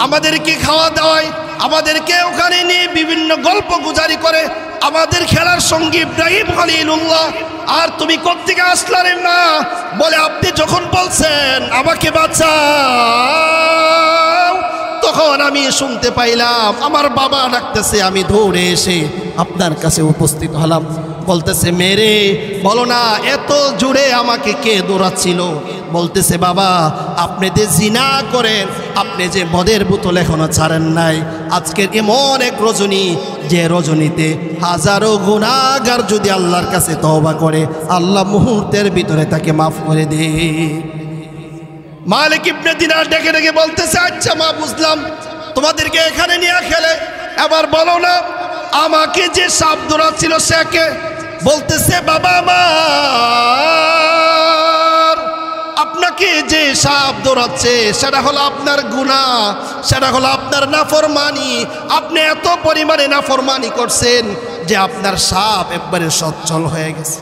আমাদেরকে খাওয়া দাওয়ায়, আমাদেরকে ওখানে নিয়ে বিভিন্ন গল্প গুজারি করে, আমাদের খেলার সঙ্গী ইব্রাহিম খলিলুল্লাহ। আর তুমি কোত্থেকে আসলা রে মা? বলে, আপনি যখন বলছেন আমাকে বাঁচাও, তখন আমি শুনতে পাইলাম আমার বাবা ডাকতেছে, আমি দৌড়ে এসে আপনার কাছে উপস্থিত হলাম। বলতেছে, মেরে বলো না এত জোরে আমাকে কে দৌড়াচ্ছিল? বলতেছে, বাবা আপনি যে জিনা করেন, আপনি যে মদের বোতল এখনো ছাড়েন নাই, আজকের এমন এক রজনী, যে রজনীতে হাজারো গুনাহগার যদি আল্লাহর কাছে তওবা করে, আল্লাহ মুহূর্তের ভিতরে তাকে মাফ করে দেয়। মালিক ইবনে দিনার ডেকে ডেকে বলতেছে, আচ্ছা মা বুঝলাম, তোমাদেরকে এখানে নিয়ে খেলে, এবার বলো না আমাকে যে সাপ দৌড়াচ্ছিল সে কে? বলতেছে, বাবা আমার, আপনাকে যে সাপ দৌড়াচ্ছে সেটা হলো আপনার গুনাহ, সেটা হলো আপনার নাফরমানি। আপনি এত পরিমাণে নাফরমানি করছেন যে আপনার সাপ একবারে সচ্ছল হয়ে গেছে।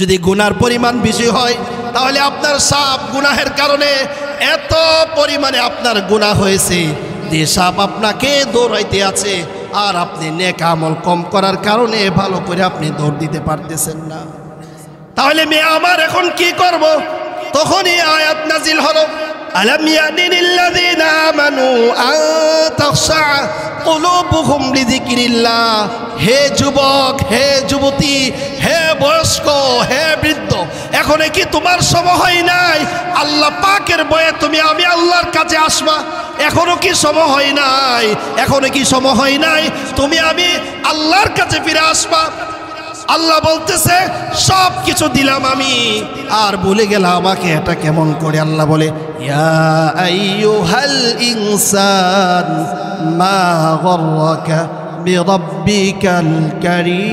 যদি গুনার পরিমাণ বেশি হয় তাহলে আপনার সাপ গুনাহের কারণে এত পরিমাণে আপনার গুনাহ হয়েছে যে সাপ আপনাকে দৌড়াইতে আছে, আর আপনি নেক আমল কম করার কারণে ভালো করে আপনি দৌড় দিতে পারতেছেন না। তাহলে মেয়ে আমার এখন কি করব? তখনই আয়াত নাজিল হলো, আলাম ইয়ানিল্লাযীনা আমানু আন তাখশা কুলুবুহুম লিযিকরিল্লাহ। হে যুবক, হে যুবতী, হে বয়স্ক, হে বৃদ্ধ, এখন কি তোমার সময় হয় নাই আল্লাহ পাকের ভয়ে তুমি আমি আল্লাহর কাছে আসবা? এখনো কি সময় হয় নাই? এখনো কি সময় হয় নাই তুমি আমি আল্লাহর কাছে ফিরে আসবা? আল্লাহ বলতেছে, সব কিছু দিলাম আমি, আর বলে গেলাম আমাকে, এটা কেমন করে? আল্লাহ বলে, ইয়া আইয়ুহাল ইনসান মা গররাকা বিরাব্বিকাল কারীম।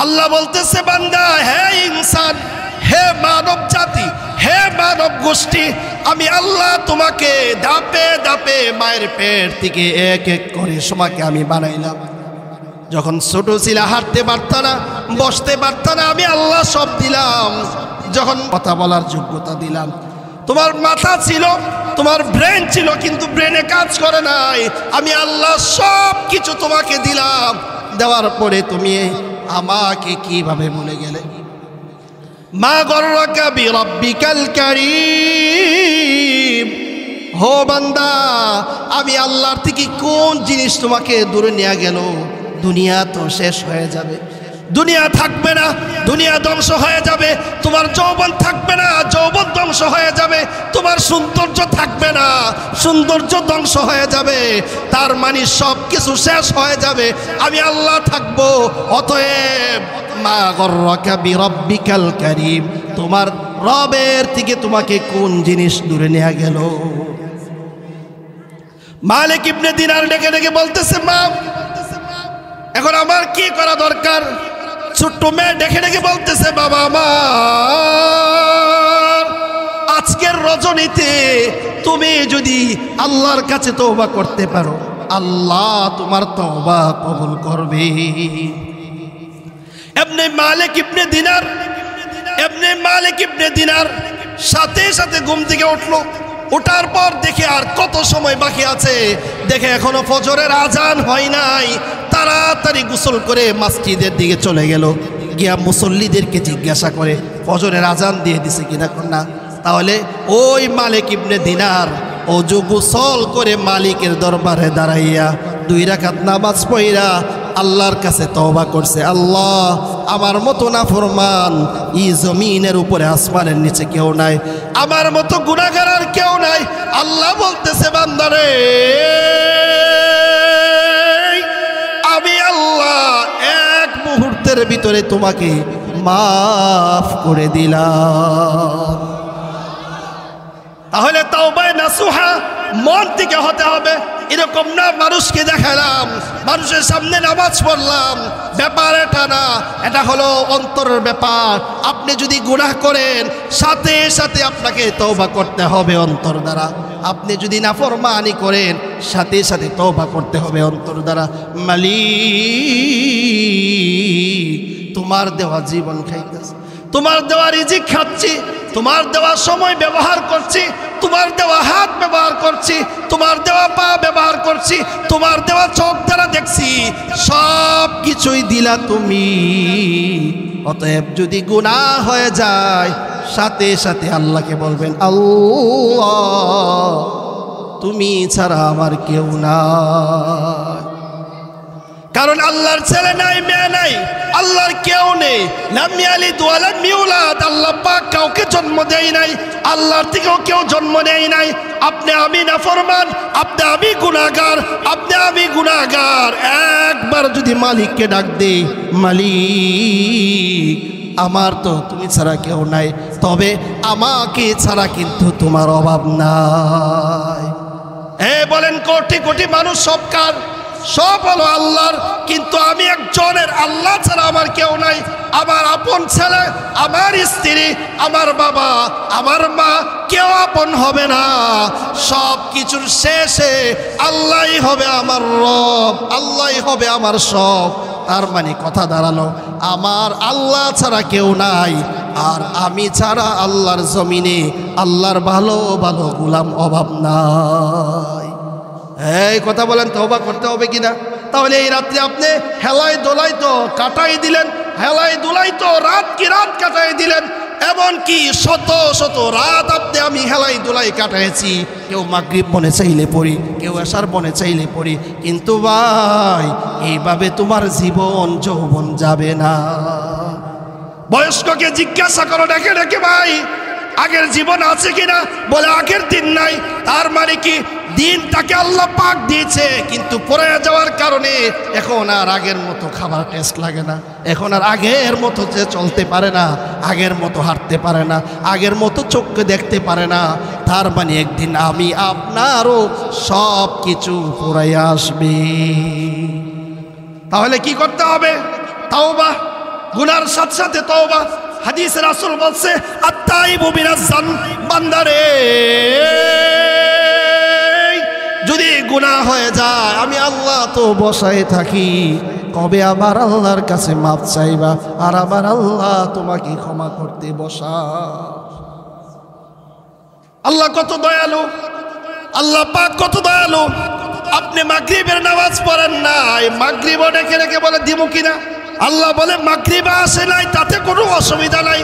আল্লাহ বলতেছে, বান্দা, হে ইনসান, হে মানব জাতি, হে মানব গোষ্ঠী, আমি আল্লাহ তোমাকে ধাপে ধাপে মায়ের পেট থেকে এক এক করে তোমাকে আমি বানাইলাম। যখন ছোট ছিল, হাঁটতে পারত না, বসতে পারত না, আমি আল্লাহ সব দিলাম। যখন কথা বলার যোগ্যতা দিলাম, তোমার মাথা ছিল, তোমার ব্রেন ছিল, কিন্তু ব্রেনে কাজ করে নাই, আমি আল্লাহ সব কিছু তোমাকে দিলাম। দেওয়ার পরে তুমি আমাকে কিভাবে ভুলে গেলে? মা গররাকা বিরাব্বিকাল কারীম। হো বান্দা, আমি আল্লাহর থেকে কোন জিনিস তোমাকে দূরে নিয়ে গেল? দুনিয়া তো শেষ হয়ে যাবে, দুনিয়া থাকবে না, দুনিয়া ধ্বংস হয়ে যাবে। তোমার যৌবন থাকবে না, যৌবন ধ্বংস হয়ে যাবে। তোমার সৌন্দর্য থাকবে না, সৌন্দর্য ধ্বংস হয়ে যাবে। তার মানে সব কিছু শেষ হয়ে যাবে, আমি আল্লাহ থাকবো। অতএব মা গররাকা বিরাব্বিকাল কারীম, তোমার রবের থেকে তোমাকে কোন জিনিস দূরে নিয়ে গেল? মালিক ইবনে দিনার ডেকে ডেকে বলতেছে, মা এখন আমার কি করা দরকার? ছোট্ট মেয়ে ডেকে ডেকে বলতেছে, বাবা আমার, আজকের রজনীতে তুমি যদি আল্লাহর কাছে তওবা করতে পারো, আল্লাহ তোমার তওবা কবুল করবে। ইবনে মালিক ইবনে দিনার সাথে সাথে ঘুম থেকে উঠলো। ওঠার পর দেখে আর কত সময় বাকি আছে, দেখে এখনো ফজরের আজান হয় নাই। তাড়াতাড়ি গোসল করে মসজিদের দিকে চলে গেল। গিয়া মুসল্লিদেরকে জিজ্ঞাসা করে, ফজরের আজান দিয়ে দিছে কিনা না? তাহলে ওই মালিক ইবনে দিনার ওযু গোসল করে মালিকের দরবারে দাঁড়াইয়া 2 রাকাত নামাজ পড়া আল্লাহর কাছে তওবা করছে, আল্লাহ আমার মতো নাফরমান এই জমিনের উপরে আসমানের নিচে কেউ নাই, আমার মতো গুনাহগার আর কেউ নাই। আল্লাহ বলতেছে বান্দারে আমি আল্লাহ এক মুহূর্তের ভিতরে তোমাকে মাফ করে দিলাম। তাহলে তাওবায়ে নাসুহা মন থেকে হতে হবে। এরকম না মানুষকে দেখালাম, মানুষের সামনে নামাজ পড়লাম, ব্যাপার এটা না, এটা হলো অন্তরের ব্যাপার। আপনি যদি গুনাহ করেন সাথে সাথে আপনাকে তওবা করতে হবে অন্তর দ্বারা। আপনি যদি নাফরমানি করেন সাথে সাথে তওবা করতে হবে অন্তর দ্বারা। মালিক তোমার দেওয়া জীবন খাইতেছে, তোমার দেওয়া রিজিক খাচ্ছি, তোমার দেওয়া সময় ব্যবহার করছি, তোমার দেওয়া হাত ব্যবহার করছি, তোমার দেওয়া পা ব্যবহার করছি, তোমার দেওয়া চোখ দ্বারা দেখছি, সব কিছুই দিলা তুমি। অতএব যদি গুনাহ হয়ে যায় সাথে সাথে আল্লাহকে বলবেন আল্লাহ তুমি ছাড়া আমার কেউ নাই। কারণ আল্লাহর ছেলে নাই, মেয়ে নাই, আল্লাহর কেউ নেই। লাম ইয়ালিদ ওয়া লাম ইউলাদ, আল্লাহ পাক কাউকে জন্ম দেয় নাই, আল্লাহর থেকেও কেউ জন্ম নেয় নাই। আপনি আমি নাফরমান, আপনি আমি গুনাহগার, আপনি আমি গুনাহগার। একবার যদি মালিককে ডাক দেই, মালিক আমার তো তুমি ছাড়া কেউ নাই, তবে আমাকে ছাড়া কিন্তু তোমার অভাব নাই। বলেন কোটি কোটি মানুষ সব কার? সব হলো আল্লাহর, কিন্তু আমি একজনের, আল্লাহ ছাড়া আমার কেউ নাই। আমার আপন ছেলে, আমার স্ত্রী, আমার বাবা, আমার মা, কেউ আপন হবে না। সব কিছুর শেষে আল্লাহই হবে আমার রব, আল্লাহই হবে আমার সব। তার মানে কথা দাঁড়ালো আমার আল্লাহ ছাড়া কেউ নাই, আর আমি ছাড়া আল্লাহর জমিনে আল্লাহর ভালো ভালো গোলাম অভাব নাই। এই কথা বলেন, তওবা করতে হবে কিনা? তাহলে এই রাত্রে আপনি হেলাই দোলাই তো কাটাই দিলেন, হেলাই দোলাই তো রাত কি রাত কাটাই দিলেন। এমন কি শত শত রাত আপনি আমি হেলাই দোলাই কাটাইছি। কেউ মাগরিব মনে চাইলে পড়ি, কেউ এশার মনে চাইলে পড়ি, কিন্তু ভাই এইভাবে তোমার জীবন যৌবন যাবে না। বয়স্ককে জিজ্ঞাসা করো ডেকে ডেকে, ভাই আগের জীবন আছে কিনা? বলে আগের দিন নাই। তার মানে কি দিন তাকে আল্লাহ পাক দিয়েছে, কিন্তু পড়ে যাওয়ার কারণে এখন আর আগের মতো খাবার টেস্ট লাগে না, এখন আর আগের মতো যে চলতে পারে না, আগের মতো হাঁটতে পারে না, আগের মতো চোখকে দেখতে পারে না। তার মানে একদিন আমি আপনারও সব কিছু পুরাই আসবে। তাহলে কি করতে হবে? তাওবা, গুনার সাথে সাথে তওবা। হাদিসে রাসূল বলছে আত-তাইবু মিনাজ যানব, বান্দারে যদি গুনাহ হয়ে যায় আমি আল্লাহ তো বসায় থাকি, কবে আবার আল্লাহর কাছে মাপ চাইবা আর আবার আল্লাহ তোমাকে ক্ষমা করতে বসা। আল্লাহ কত দয়ালু, আল্লাহ পাক কত দয়ালু। আপনি মাগরিবের নামাজ পড়েন নাই, মাগরিবও ডেকে ডেকে বলে দিমু কিনা? আল্লাহ বলে মাগরিব আসে নাই, তাতে কোনো অসুবিধা নাই।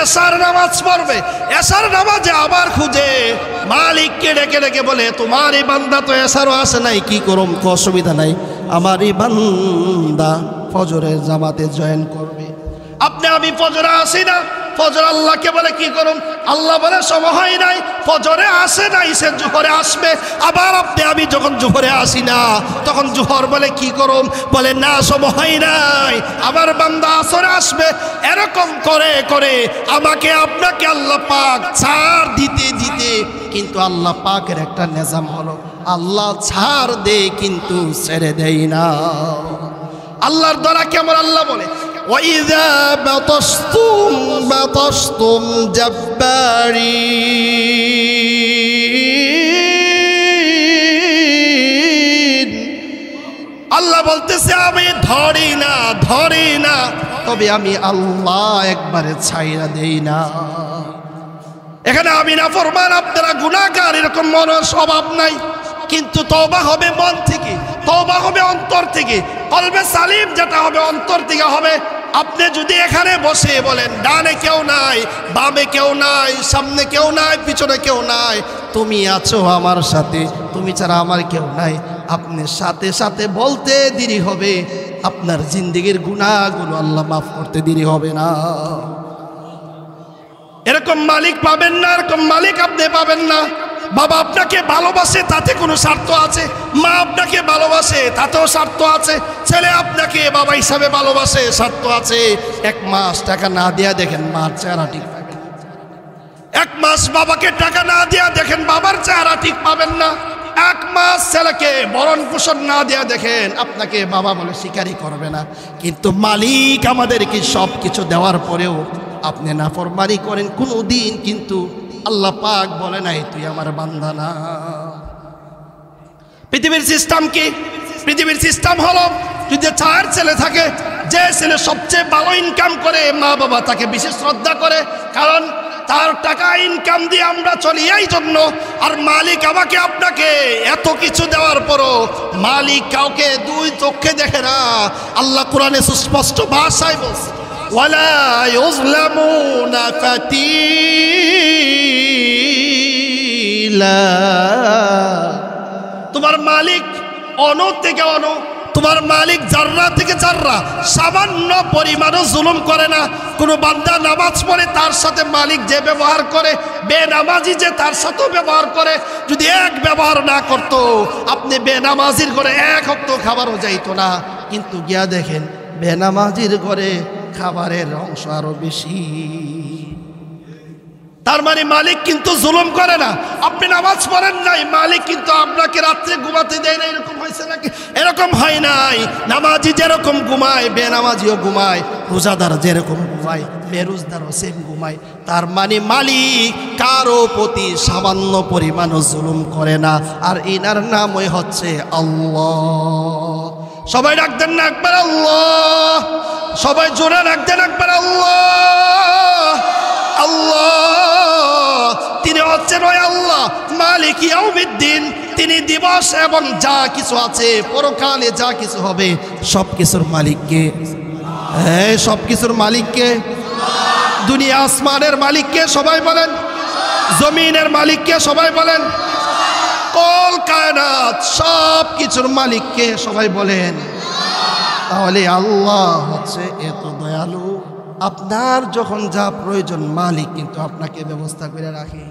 এশার নামাজ পড়বে, এশার নামাজে আবার খুঁজে মালিককে ডেকে ডেকে বলে তোমার এই বান্দা তো এশারও আসে নাই, কি করুম? অসুবিধা নাই, আমার এই বান্দা ফজরের জামাতে জয়েন করবে। আপনি আমি ফজরে আসি না, ফজর আল্লাহকে বলে কি করুন? আল্লাহ বলে সময় নাই, ফজরে আসে নাই, সে জোহরে আসবে। আবার আপনি আমি যখন জোহরে আসি না, তখন জোহর বলে কি করুন? বলে না সময় নাই, আমার বান্দা আসরে আসবে। এরকম করে করে আমাকে আপনাকে আল্লাহ পাক ছাড় দিতে দিতে, কিন্তু আল্লাহ পাকের একটা নিজাম হলো আল্লাহ ছাড় দে কিন্তু ছেড়ে দেয় না। আল্লাহর দ্বারা কেমন? আল্লাহ বলে وَإِذَا بَطَشْتُمْ بَطَشْتُمْ جَبَّارِينَ। আল্লাহ বলতেছে আমি ধরি না, ধরি না, তবে আমি আল্লাহ একবারে ছাইরা দেই না। এখানে আমি নাফরমান, আপনারা গুনাহগার, এরকম মনের স্বভাব নাই, কিন্তু তওবা হবে মন থেকে, তওবা হবে অন্তর থেকে। কলবে সালিম যেটা হবে অন্তর থেকে হবে। আপনি যদি এখানে বসে বলেন ডানে কেউ নাই, বামে কেউ নাই, সামনে কেউ নাই, পিছনে কেউ নাই, তুমি আছো আমার সাথে, তুমি ছাড়া আমার কেউ নাই, আপনি সাথে সাথে বলতে দেরি হবে আপনার জিন্দেগির গুনাহগুলো আল্লাহ মাফ করতে দেরি হবে না। এরকম মালিক পাবেন না, এরকম মালিক আপনি পাবেন না। বাবা আপনাকে ভালোবাসে, তাতে কোনো স্বার্থ আছে। মা আপনাকে ভালোবাসে, তাতেও স্বার্থ আছে। ছেলে আপনাকে বাবা হিসাবে ভালোবাসে, স্বার্থ আছে। 1 মাস টাকা না দেয়া দেখেন মার চেহারা ঠিক পাবেন। 1 মাস বাবাকে টাকা না দেয়া দেখেন বাবার চেহারা ঠিক পাবেন না। 1 মাস ছেলেকে ভরণ পোষণ না দেয়া দেখেন আপনাকে বাবা বলে স্বীকারই করবে না। কিন্তু মালিক আমাদেরকে সব কিছু দেওয়ার পরেও আপনি নাফরমানি করেন, কোনো দিন কিন্তু আল্লাহ পাক বলে নাই তুই আমার বান্দা না। পৃথিবীর সিস্টেম কি? পৃথিবীর সিস্টেম হলো যদি 4 ছেলে থাকে, যে ছেলে সবচেয়ে ভালো ইনকাম করে মা বাবা তাকে বিশেষ শ্রদ্ধা করে, কারণ তার টাকা ইনকাম দিয়ে আমরা চলি এই জন্য। আর মালিক আমাকে আপনাকে এত কিছু দেওয়ার পরও মালিক কাউকে 2 চোখে দেখে না। আল্লাহ কোরআনে সুস্পষ্ট ভাষায় বলছে ওয়ালা ইউজলামুনা ফাতিলা। তোমার মালিক অণ থেকে অণ, তোমার মালিক জাররা থেকে জাররা সামান্য পরিমাণও জুলুম করে না। কোনো বান্দা নামাজ পড়ে তার সাথে মালিক যে ব্যবহার করে, বেনামাজি যে তার সাথেও ব্যবহার করে। যদি এক ব্যবহার না করত, আপনি বেনামাজির ঘরে 1 ওয়াক্ত খাবারও যাইতো না। কিন্তু গিয়া দেখেন বেনামাজির ঘরে খাবারের অংশ আরো বেশি। তার মানে মালিক কিন্তু জুলুম করে না। আপনি নামাজ পড়েন নাই, মালিক কিন্তু আপনাকে রাত্রে ঘুমাতে দেয় না। এরকম হয়েছে নাকি? এরকম হয় নাই। নামাজি যেরকম ঘুমায় বেনামাজিও ঘুমায়, রোজাদার যেরকম ঘুমায় বেরোজদারও সেম ঘুমায়। তার মানে মালিক কারো প্রতি সামান্য পরিমাণও জুলুম করে না। আর ইনার নামই হচ্ছে আল্লাহ। সবাই ডাকতেন না একবার আল্লাহ? সবাই জোরে ডাকতেন একবার আল্লাহ। আল্লাহ তিনি হচ্ছেন ওই আল্লাহ মালিক ইয়াউমিদ্দিন। তিনি দিবস এবং যা কিছু আছে, পরকালে যা কিছু হবে সব কিছুর মালিককে। হ্যাঁ, সব কিছুর মালিককে। দুনিয়া আসমানের মালিককে সবাই বলেন, জমিনের মালিককে সবাই বলেন, কল কায়নাত সব কিছুর মালিককে সবাই বলেন। তাহলে আল্লাহ হচ্ছে এত দয়ালু, আপনার যখন যা প্রয়োজন মালিক কিন্তু আপনাকে ব্যবস্থা করে রাখে।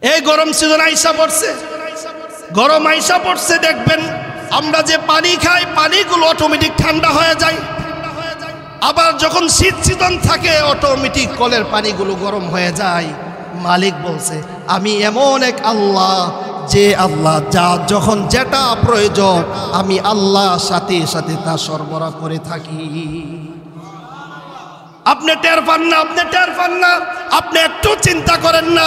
এই গরম সিজন আইসা পড়ছে, গরম আইসা পড়ছে, দেখবেন আমরা যে পানি খাই পানিগুলো অটোমেটিক ঠান্ডা হয়ে যায়। আবার যখন শীত সিজন থাকে অটোমেটিক কলের পানিগুলো গরম হয়ে যায়। মালিক বলছে আমি এমন এক আল্লাহ, যে আল্লাহ যা যখন যেটা প্রয়োজন আমি আল্লাহ সাথে সাথে তা সরবরাহ করে থাকি। আপনি টের পান না, আপনি টের পান না, আপনি একটু চিন্তা করেন না।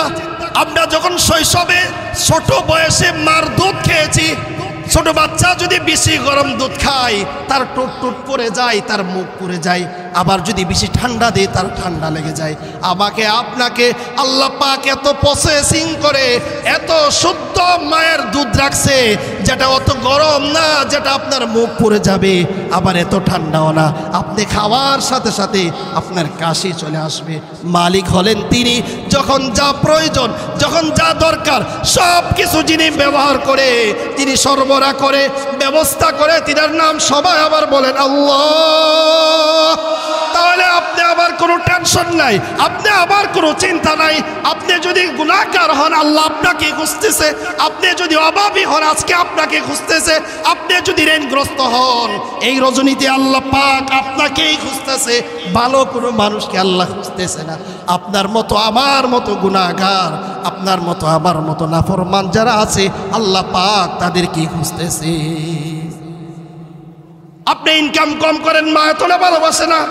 আমরা যখন শৈশবে ছোট বয়সে মার দুধ খেয়েছি, ছোট বাচ্চা যদি বেশি গরম দুধ খায় তার টুট টুট পড়ে যায়, তার মুখ পুড়ে যায়। আবার যদি বেশি ঠান্ডা দেয় তার ঠান্ডা লেগে যায়। আমাকে আপনাকে আল্লাহ পাক এত প্রসেসিং করে এত শুদ্ধ মায়ের দুধ রাখছে, যেটা অত গরম না, যেটা আপনার মুখ পুড়ে যাবে, আবার এত ঠান্ডাও না। আপনি খাওয়ার সাথে সাথে আপনার কাশি চলে আসবে। মালিক হলেন তিনি, যখন যা প্রয়োজন, যখন যা দরকার সব কিছু যিনি ব্যবহার করে, তিনি সরবরাহ করে, ব্যবস্থা করে, তিনার নাম সবাই আবার বলেন আল্লাহ। তাহলে আপনি আবার কোনো টেনশন নাই, আপনি আবার কোনো চিন্তা নাই। আপনি যদি গুনাহগার হন আল্লাহ আপনাকে খুঁজতেছে, আপনি যদি অভাবী হন আজকে আপনাকে খুঁজতেছে, আপনি যদি ঋণগ্রস্ত হন এই রজনীতে আল্লাহ পাক আপনাকেই খুঁজতেছে। ভালো কোনো মানুষকে আল্লাহ খুঁজতেছে না। আপনার মতো আমার মতো গুনাহগার, আপনার মতো আমার মতো নাফরমান যারা আছে আল্লাহ পাক তাদেরকেই খুঁজতেছে। আপনি ইনকাম কম করেন, মা এতটা ভালোবাসে না।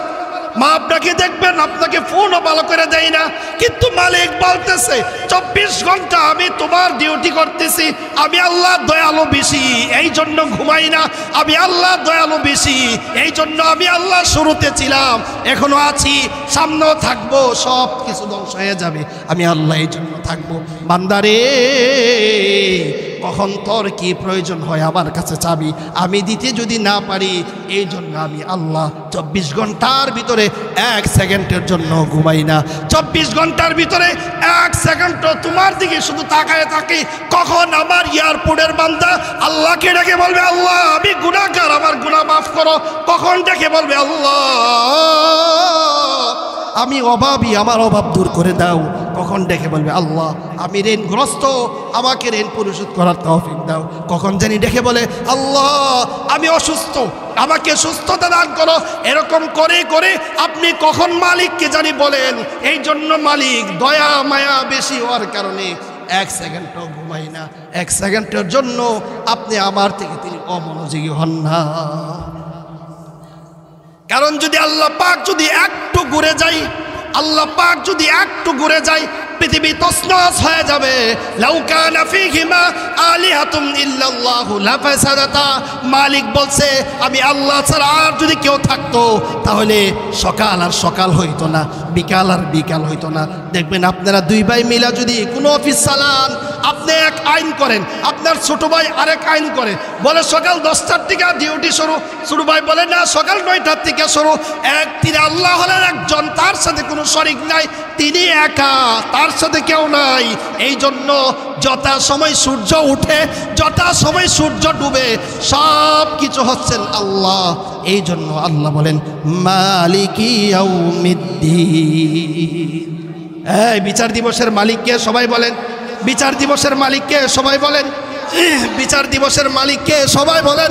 মা আপনাকে দেখবেন আপনাকে ফোনও ভালো করে দেয় না, কিন্তু মালিক বলতেছে 24 ঘন্টা আমি তোমার ডিউটি করতেছি। আমি আল্লাহ দয়ালু বেশি এই জন্য ঘুমাই না, আমি আল্লাহ দয়ালু বেশি এই জন্য আমি আল্লাহ শুরুতে ছিলাম, এখনো আছি, সামনেও থাকবো। সব কিছু ধ্বংস হয়ে যাবে, আমি আল্লাহ এই জন্য থাকবো। বান্দারে কখন তোর কি প্রয়োজন হয় আমার কাছে চাবি, আমি দিতে যদি না পারি এই জন্য আমি আল্লাহ 24 ঘন্টার ভিতরে 1 সেকেন্ডের জন্য ঘুমাই না। 24 ঘন্টার ভিতরে 1 সেকেন্ডও তোমার দিকে শুধু তাকায় থাকি। কখন আমার এয়ারপোর্টের বান্দা আল্লাহকে ডেকে বলবে আল্লাহ আমি গুনাহগার, আমার গুনাহ মাফ করো, কখন ডেকে বলবে আল্লাহ আমি অভাবী, আমার অভাব দূর করে দাও, কখন ডেকে বলবে আল্লাহ আমি ঋণগ্রস্ত, আমাকে ঋণ পরিশোধ করার তৌফিক দাও, কখন জানি ডেকে বলে আল্লাহ আমি অসুস্থ, আমাকে সুস্থতা দান করো। এরকম করে করে আপনি কখন মালিককে জানি বলেন। এই জন্য মালিক দয়া মায়া বেশি হওয়ার কারণে 1 সেকেন্ডও ঘুমাই না। 1 সেকেন্ডের জন্য আপনি আমার থেকে তিনি অমনোযোগী হন না। কারণ যদি আল্লাহ পাক যদি একটু ঘুরে যাই, আল্লাহ পাক যদি একটু ঘুরে যায় পৃথিবী তছনছ হয়ে যাবে। লাউ কানা ফীহিমা আলিহাতুম ইল্লাল্লাহু লাফাসাদাতা। মালিক বলছে আমি আল্লাহ ছাড়া আর যদি কেউ থাকতো তাহলে সকাল আর সকাল হইতো না, বিকাল আর বিকাল হইতো না। দেখবেন আপনারা 2 ভাই মিলা যদি কোনো অফিস চালান, আপনি এক আইন করেন, আপনার ছোট ভাই আরেক আইন করে, বলে সকাল 10টার থেকে ডিউটি শুরু, ছোট ভাই বলে না সকাল 9টার থেকে শুরু। তিনি আল্লাহ হলেন একজন, তার সাথে কোনো শরিক নাই, তিনি একা, তার সাথে কেউ নাই। এই জন্য যথা সময় সূর্য উঠে যথা সময় সূর্য ডুবে সব কিছু হচ্ছেন আল্লাহ। এই জন্য আল্লাহ বলেন মালিকি ইয়াউমিদ্দিন। এই বিচার দিবসের মালিককে সবাই বলেন, বিচার দিবসের মালিককে সবাই বলেন, বিচার দিবসের মালিককে সবাই বলেন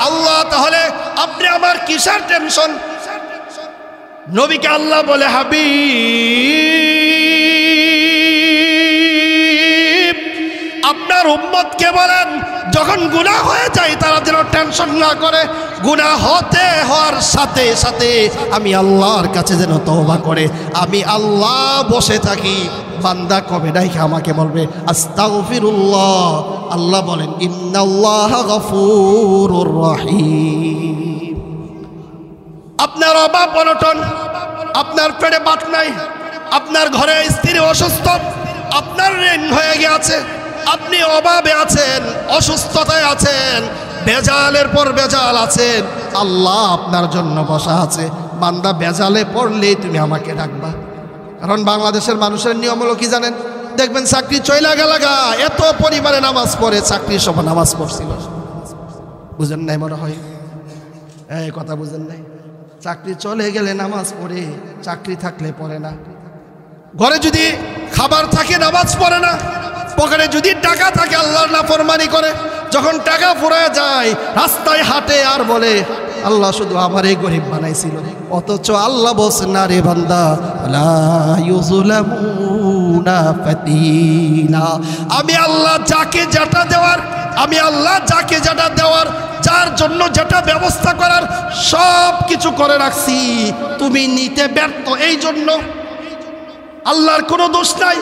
আল্লাহ। তাহলে আপনি আমার কিসের টেনশন? নবীকে আল্লাহ বলে হাবিব আপনার উম্মতকে বলেন যখন গুনাহ হয়ে যায় তারা যেন টেনশন না করে, গুনাহ হওয়ার সাথে সাথে আমি আল্লাহর কাছে যেন তওবা করে। আমি আল্লাহ বসে থাকি, বান্দা কবে ডাইকে আমাকে বলবে আস্তাগফিরুল্লাহ। আল্লাহ বলেন ইন্নাল্লাহা গফুরুর রহিম। আপনার অভাব অনটন, আপনার পেটে ভাত নাই, আপনার ঘরে স্ত্রী অসুস্থ, আপনার ঋণ হয়ে গেছে, আপনি অভাবে আছেন, অসুস্থতায় আছেন, বেজালের পর বেজাল আছেন, আল্লাহ আপনার জন্য বসা আছে। বান্দা বেজালে পড়লেই তুমি আমাকে ডাকবা। কারণ বাংলাদেশের মানুষের নিয়ম হলো কি জানেন? দেখবেন চাকরি চইলা গেলাগা, এত পরিবারে নামাজ পড়ে, চাকরি সব নামাজ পড়ছিল, বুঝেন নাই মনে হয়, এই কথা বুঝেন নাই। চাকরি চলে গেলে নামাজ পড়ে, চাকরি থাকলে পড়ে না। ঘরে যদি খাবার থাকে নামাজ পড়ে না, পকেটে যদি টাকা থাকে আল্লাহর নাফরমানি করে। যখন টাকা ফুরায় যায় রাস্তায় হাঁটে আর বলে আল্লাহ শুধু আমারই গরিব বানাইছিল। অথচ আল্লাহ বলছেন না রে বান্দা লা ইউযলামুনা ফাতিলা। আমি আল্লাহ যাকে যেটা দেওয়ার, আমি আল্লাহ যাকে যেটা দেওয়ার, যার জন্য যেটা ব্যবস্থা করার সব কিছু করে রাখছি, তুমি নিতে ব্যর্থ। এই জন্য আল্লাহর কোনো দোষ নাই,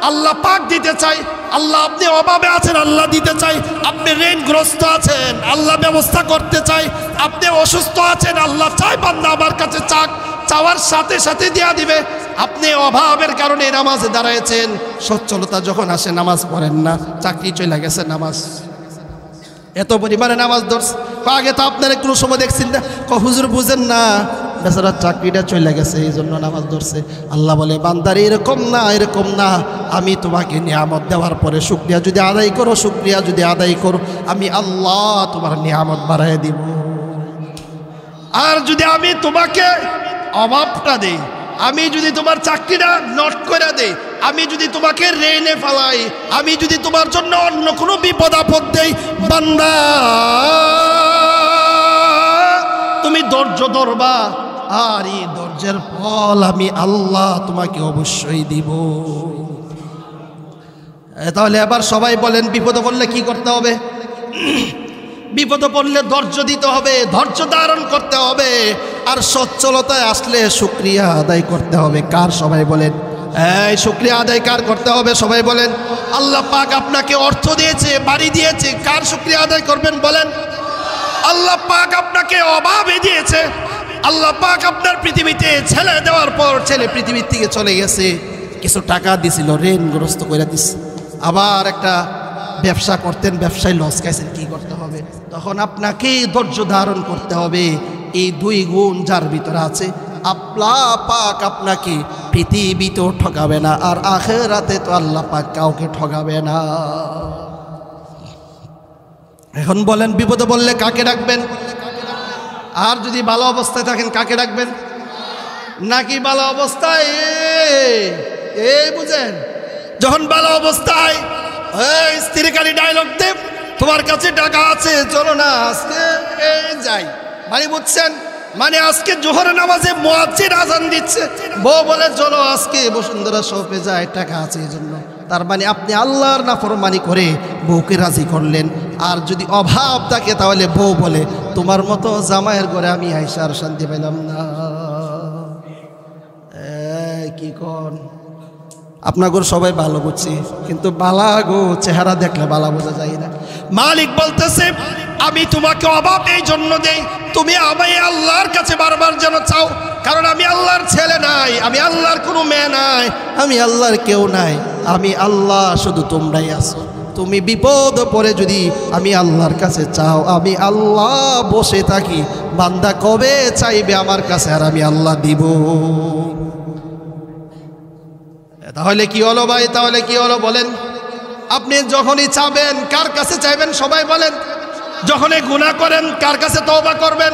আল্লাহ পাক দিতে চাই। আল্লাহ আপনি অভাবে আছেন, আল্লাহ দিতে চাই। আপনি ঋণগ্রস্ত আছেন, আল্লাহ ব্যবস্থা করতে চাই। আপনি অসুস্থ আছেন, আল্লাহ চাই বান্দা আমার কাছে চাক, চাওয়ার সাথে সাথে দিয়া দিবে। আপনি অভাবের কারণে নামাজে দাঁড়াইছেন, সচ্ছলতা যখন আসে নামাজ পড়েন না, চাকরি চলে গেছে, নামাজ এত পরিমাণে নামাজ ধরছে। আগে তো আপনারা কোনো সময় দেখছেন না, হুজুর বুঝেন না, বেচারা চাকরিটা চলে গেছে এই জন্য নামাজ ধরছে। আল্লাহ বলে বান্দার এরকম না, এরকম না। আমি তোমাকে নিয়ামত দেওয়ার পরে শুকরিয়া যদি আদায় করো, শুকরিয়া যদি আদায় করো, আমি আল্লাহ তোমার নিয়ামত বাড়ায় দিব। আর যদি আমি তোমাকে অভাবটা দেই, আমি যদি তোমার চাকরিটা নট করে দেই, আমি যদি তোমাকে রেনে ফেলাই, আমি যদি তোমার জন্য অন্য কোনো বিপদ আপদ দেই, বান্দা তুমি ধৈর্য ধরবা, আর এই ধৈর্যের ফল আমি আল্লাহ তোমাকে অবশ্যই দিব। তাহলে এবার সবাই বলেন বিপদে পড়লে কি করতে হবে? বিপদে পড়লে ধৈর্য দিতে হবে, ধৈর্য ধারণ করতে হবে, আর সচ্ছলতায় আসলে শুকরিয়া আদায় করতে হবে। কার? সবাই বলেন। এই শুকরিয়া আদায় কার করতে হবে? সবাই বলেন। আল্লাহ পাক আপনাকে অর্থ দিয়েছে, বাড়ি দিয়েছে, কার শুকরিয়া আদায় করবেন বলেন? আল্লাহ পাক আপনাকে অভাবে দিয়েছে, আল্লাহ পাক আপনার পৃথিবীতে ছেলে দেওয়ার পর ছেলে পৃথিবীর থেকে চলে গেছে, কিছু টাকা দিছিল, ঋণগ্রস্ত করে দিচ্ছে। আবার একটা ব্যবসা করতেন, ব্যবসায় লস খাইছেন, কি করতে হবে? তখন আপনাকে ধৈর্য ধারণ করতে হবে। এই দুই গুণ যার ভিতরে আছে, আল্লাহ পাক আপনাকে পৃথিবীতেও ঠকাবে না, আর আখিরাতে তো আল্লাহ পাক কাউকে ঠকাবে না। এখন বলেন, বিপদে বললে কাকে ডাকবেন? আর যদি ভালো অবস্থায় থাকেন কাকে ডাকবেন? নাকি ভালো অবস্থায় এই বুঝেন, যখন ভালো অবস্থায় স্ত্রী কালী ডায়লগ দেব, তোমার কাছে টাকা আছে, চলো না আজকে যাই, মানে বুঝছেন, মানে আজকে জোহর নামাজে মুয়াজ্জিন আযান দিচ্ছে, বউ বলে চলো আজকে বসুন্ধরা শপে যায়, টাকা আছে এই জন্য। তার মানে আপনি আল্লাহর নাফরমানি করে বউকে রাজি করলেন। আর যদি অভাব থাকে তাহলে বউ বলে তোমার মতো জামাইয়ের ঘরে আমি আইসা আর শান্তি পেলাম না। কি কন? আপনাদের সবাই ভালো বুঝছি, কিন্তু বালা গো চেহারা দেখলে বালা বোঝা যায় না। মালিক বলতেছে আমি তোমাকে অভাব এই জন্য দেই, তুমি আমায় আল্লাহর কাছে বারবার যেন চাও, কারণ আমি আল্লাহর ছেলে নাই, আমি আল্লাহর কোনো মেয়ে নাই, আমি আল্লাহর কেউ নাই, আমি আল্লাহ, শুধু তোমরাই আছো। তুমি বিপদ পড়ে যদি আমি আল্লাহর কাছে চাও, আমি আল্লাহ বসে থাকি, বান্দা কবে চাইবে আমার কাছে আর আমি আল্লাহ দিব। তাহলে কি হলো ভাই? তাহলে কি হলো বলেন? আপনি যখনই চাবেন কার কাছে চাইবেন? সবাই বলেন। যখনই গুনাহ করেন কার কাছে তওবা করবেন?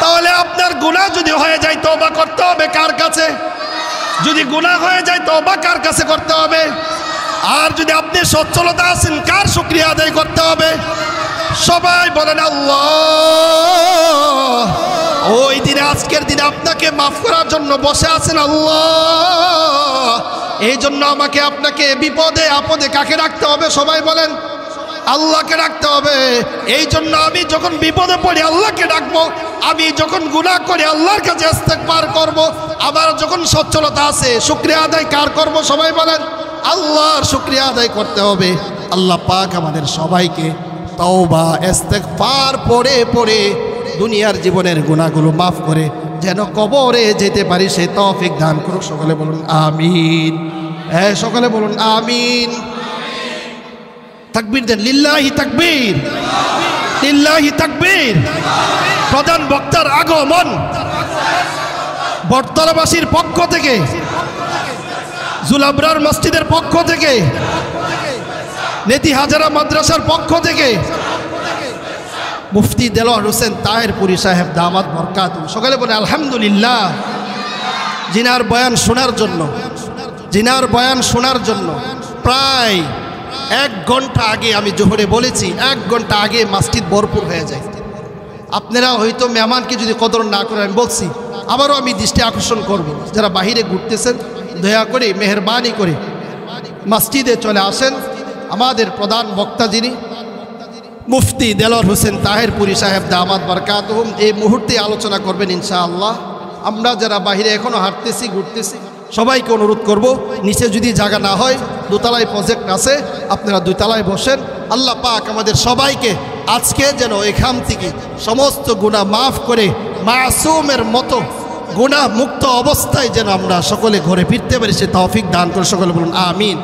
তাহলে আপনার গুনাহ যদি হয়ে যায় তওবা করতে হবে কার কাছে? যদি গুনাহ হয়ে যায় তওবা কার কাছে করতে হবে? আর যদি আপনি সচ্ছলতা আছেন কার শুকরিয়া আদায় করতে হবে? সবাই বলেন আল্লাহ। ওই দিনে, আজকের দিনে আপনাকে মাফ করার জন্য বসে আছেন আল্লাহ। এই জন্য আমাকে আপনাকে বিপদে আপদে কাকে রাখতে হবে? সবাই বলেন আল্লাহকে রাখতে হবে। এই জন্য আমি যখন বিপদে পড়ি আল্লাহকে ডাকবো, আমি যখন গুনাহ করি আল্লাহর কাছে ইস্তেগফার করব, আবার যখন সচ্ছলতা আছে শুকরিয়া আদায় কার করব? সবাই বলেন আল্লাহর শুকরিয়া আদায় করতে হবে। আল্লাহ পাক আমাদের সবাইকে তওবা ইস্তেগফার পড়ে পড়ে দুনিয়ার জীবনের গুনাহগুলো মাফ করে যেন কবরে যেতে পারি সে তৌফিক দান করুক। সকলে বলুন আমিন। হ্যাঁ, সকলে বলুন আমিন। তাকবীর দেন, লিল্লাহি তাকবীর, লিল্লাহি তাকবীর। প্রধান বক্তার আগমন বটতলাবাসীর পক্ষ থেকে, জুলাবরার মসজিদের পক্ষ থেকে, নেতি হাজারা মাদ্রাসার পক্ষ থেকে মুফতি দেলোয়ার হোসেন তাহেরপুরি সাহেব দামাত বরকাতুহু। সকালে বলে আলহামদুলিল্লাহ। জিনার বয়ান শোনার জন্য, জিনার বয়ান শোনার জন্য প্রায় 1 ঘন্টা আগে, আমি জোহরে বলেছি 1 ঘন্টা আগে মসজিদ ভরপুর হয়ে যায়। আপনারা হয়তো মেহমানকে যদি কদর না করেন, আমি বলছি আবারও আমি দৃষ্টি আকর্ষণ করব, যারা বাহিরে ঘুরতেছেন দয়া করে মেহরবানি করে মসজিদে চলে আসেন। আমাদের প্রধান বক্তা যিনি মুফতি দেলোয়ার হোসেন তাহেরপুরি সাহেব দামাত বরকাতুহু এই মুহূর্তে আলোচনা করবেন ইনশাআল্লাহ। আমরা যারা বাহিরে এখনও হাঁটতেছি ঘুরতেছি সবাইকে অনুরোধ করব, নিচে যদি জায়গা না হয় দোতলায় প্রজেক্ট আছে, আপনারা 2 তলায় বসেন। আল্লাহ পাক আমাদের সবাইকে আজকে যেন এখান থেকে সমস্ত গুনাহ মাফ করে মাসুমের মতো গুনাহ মুক্ত অবস্থায় যেন আমরা সকলে ঘরে ফিরতে পারি সে তৌফিক দান করে। সকলে বলুন আমিন।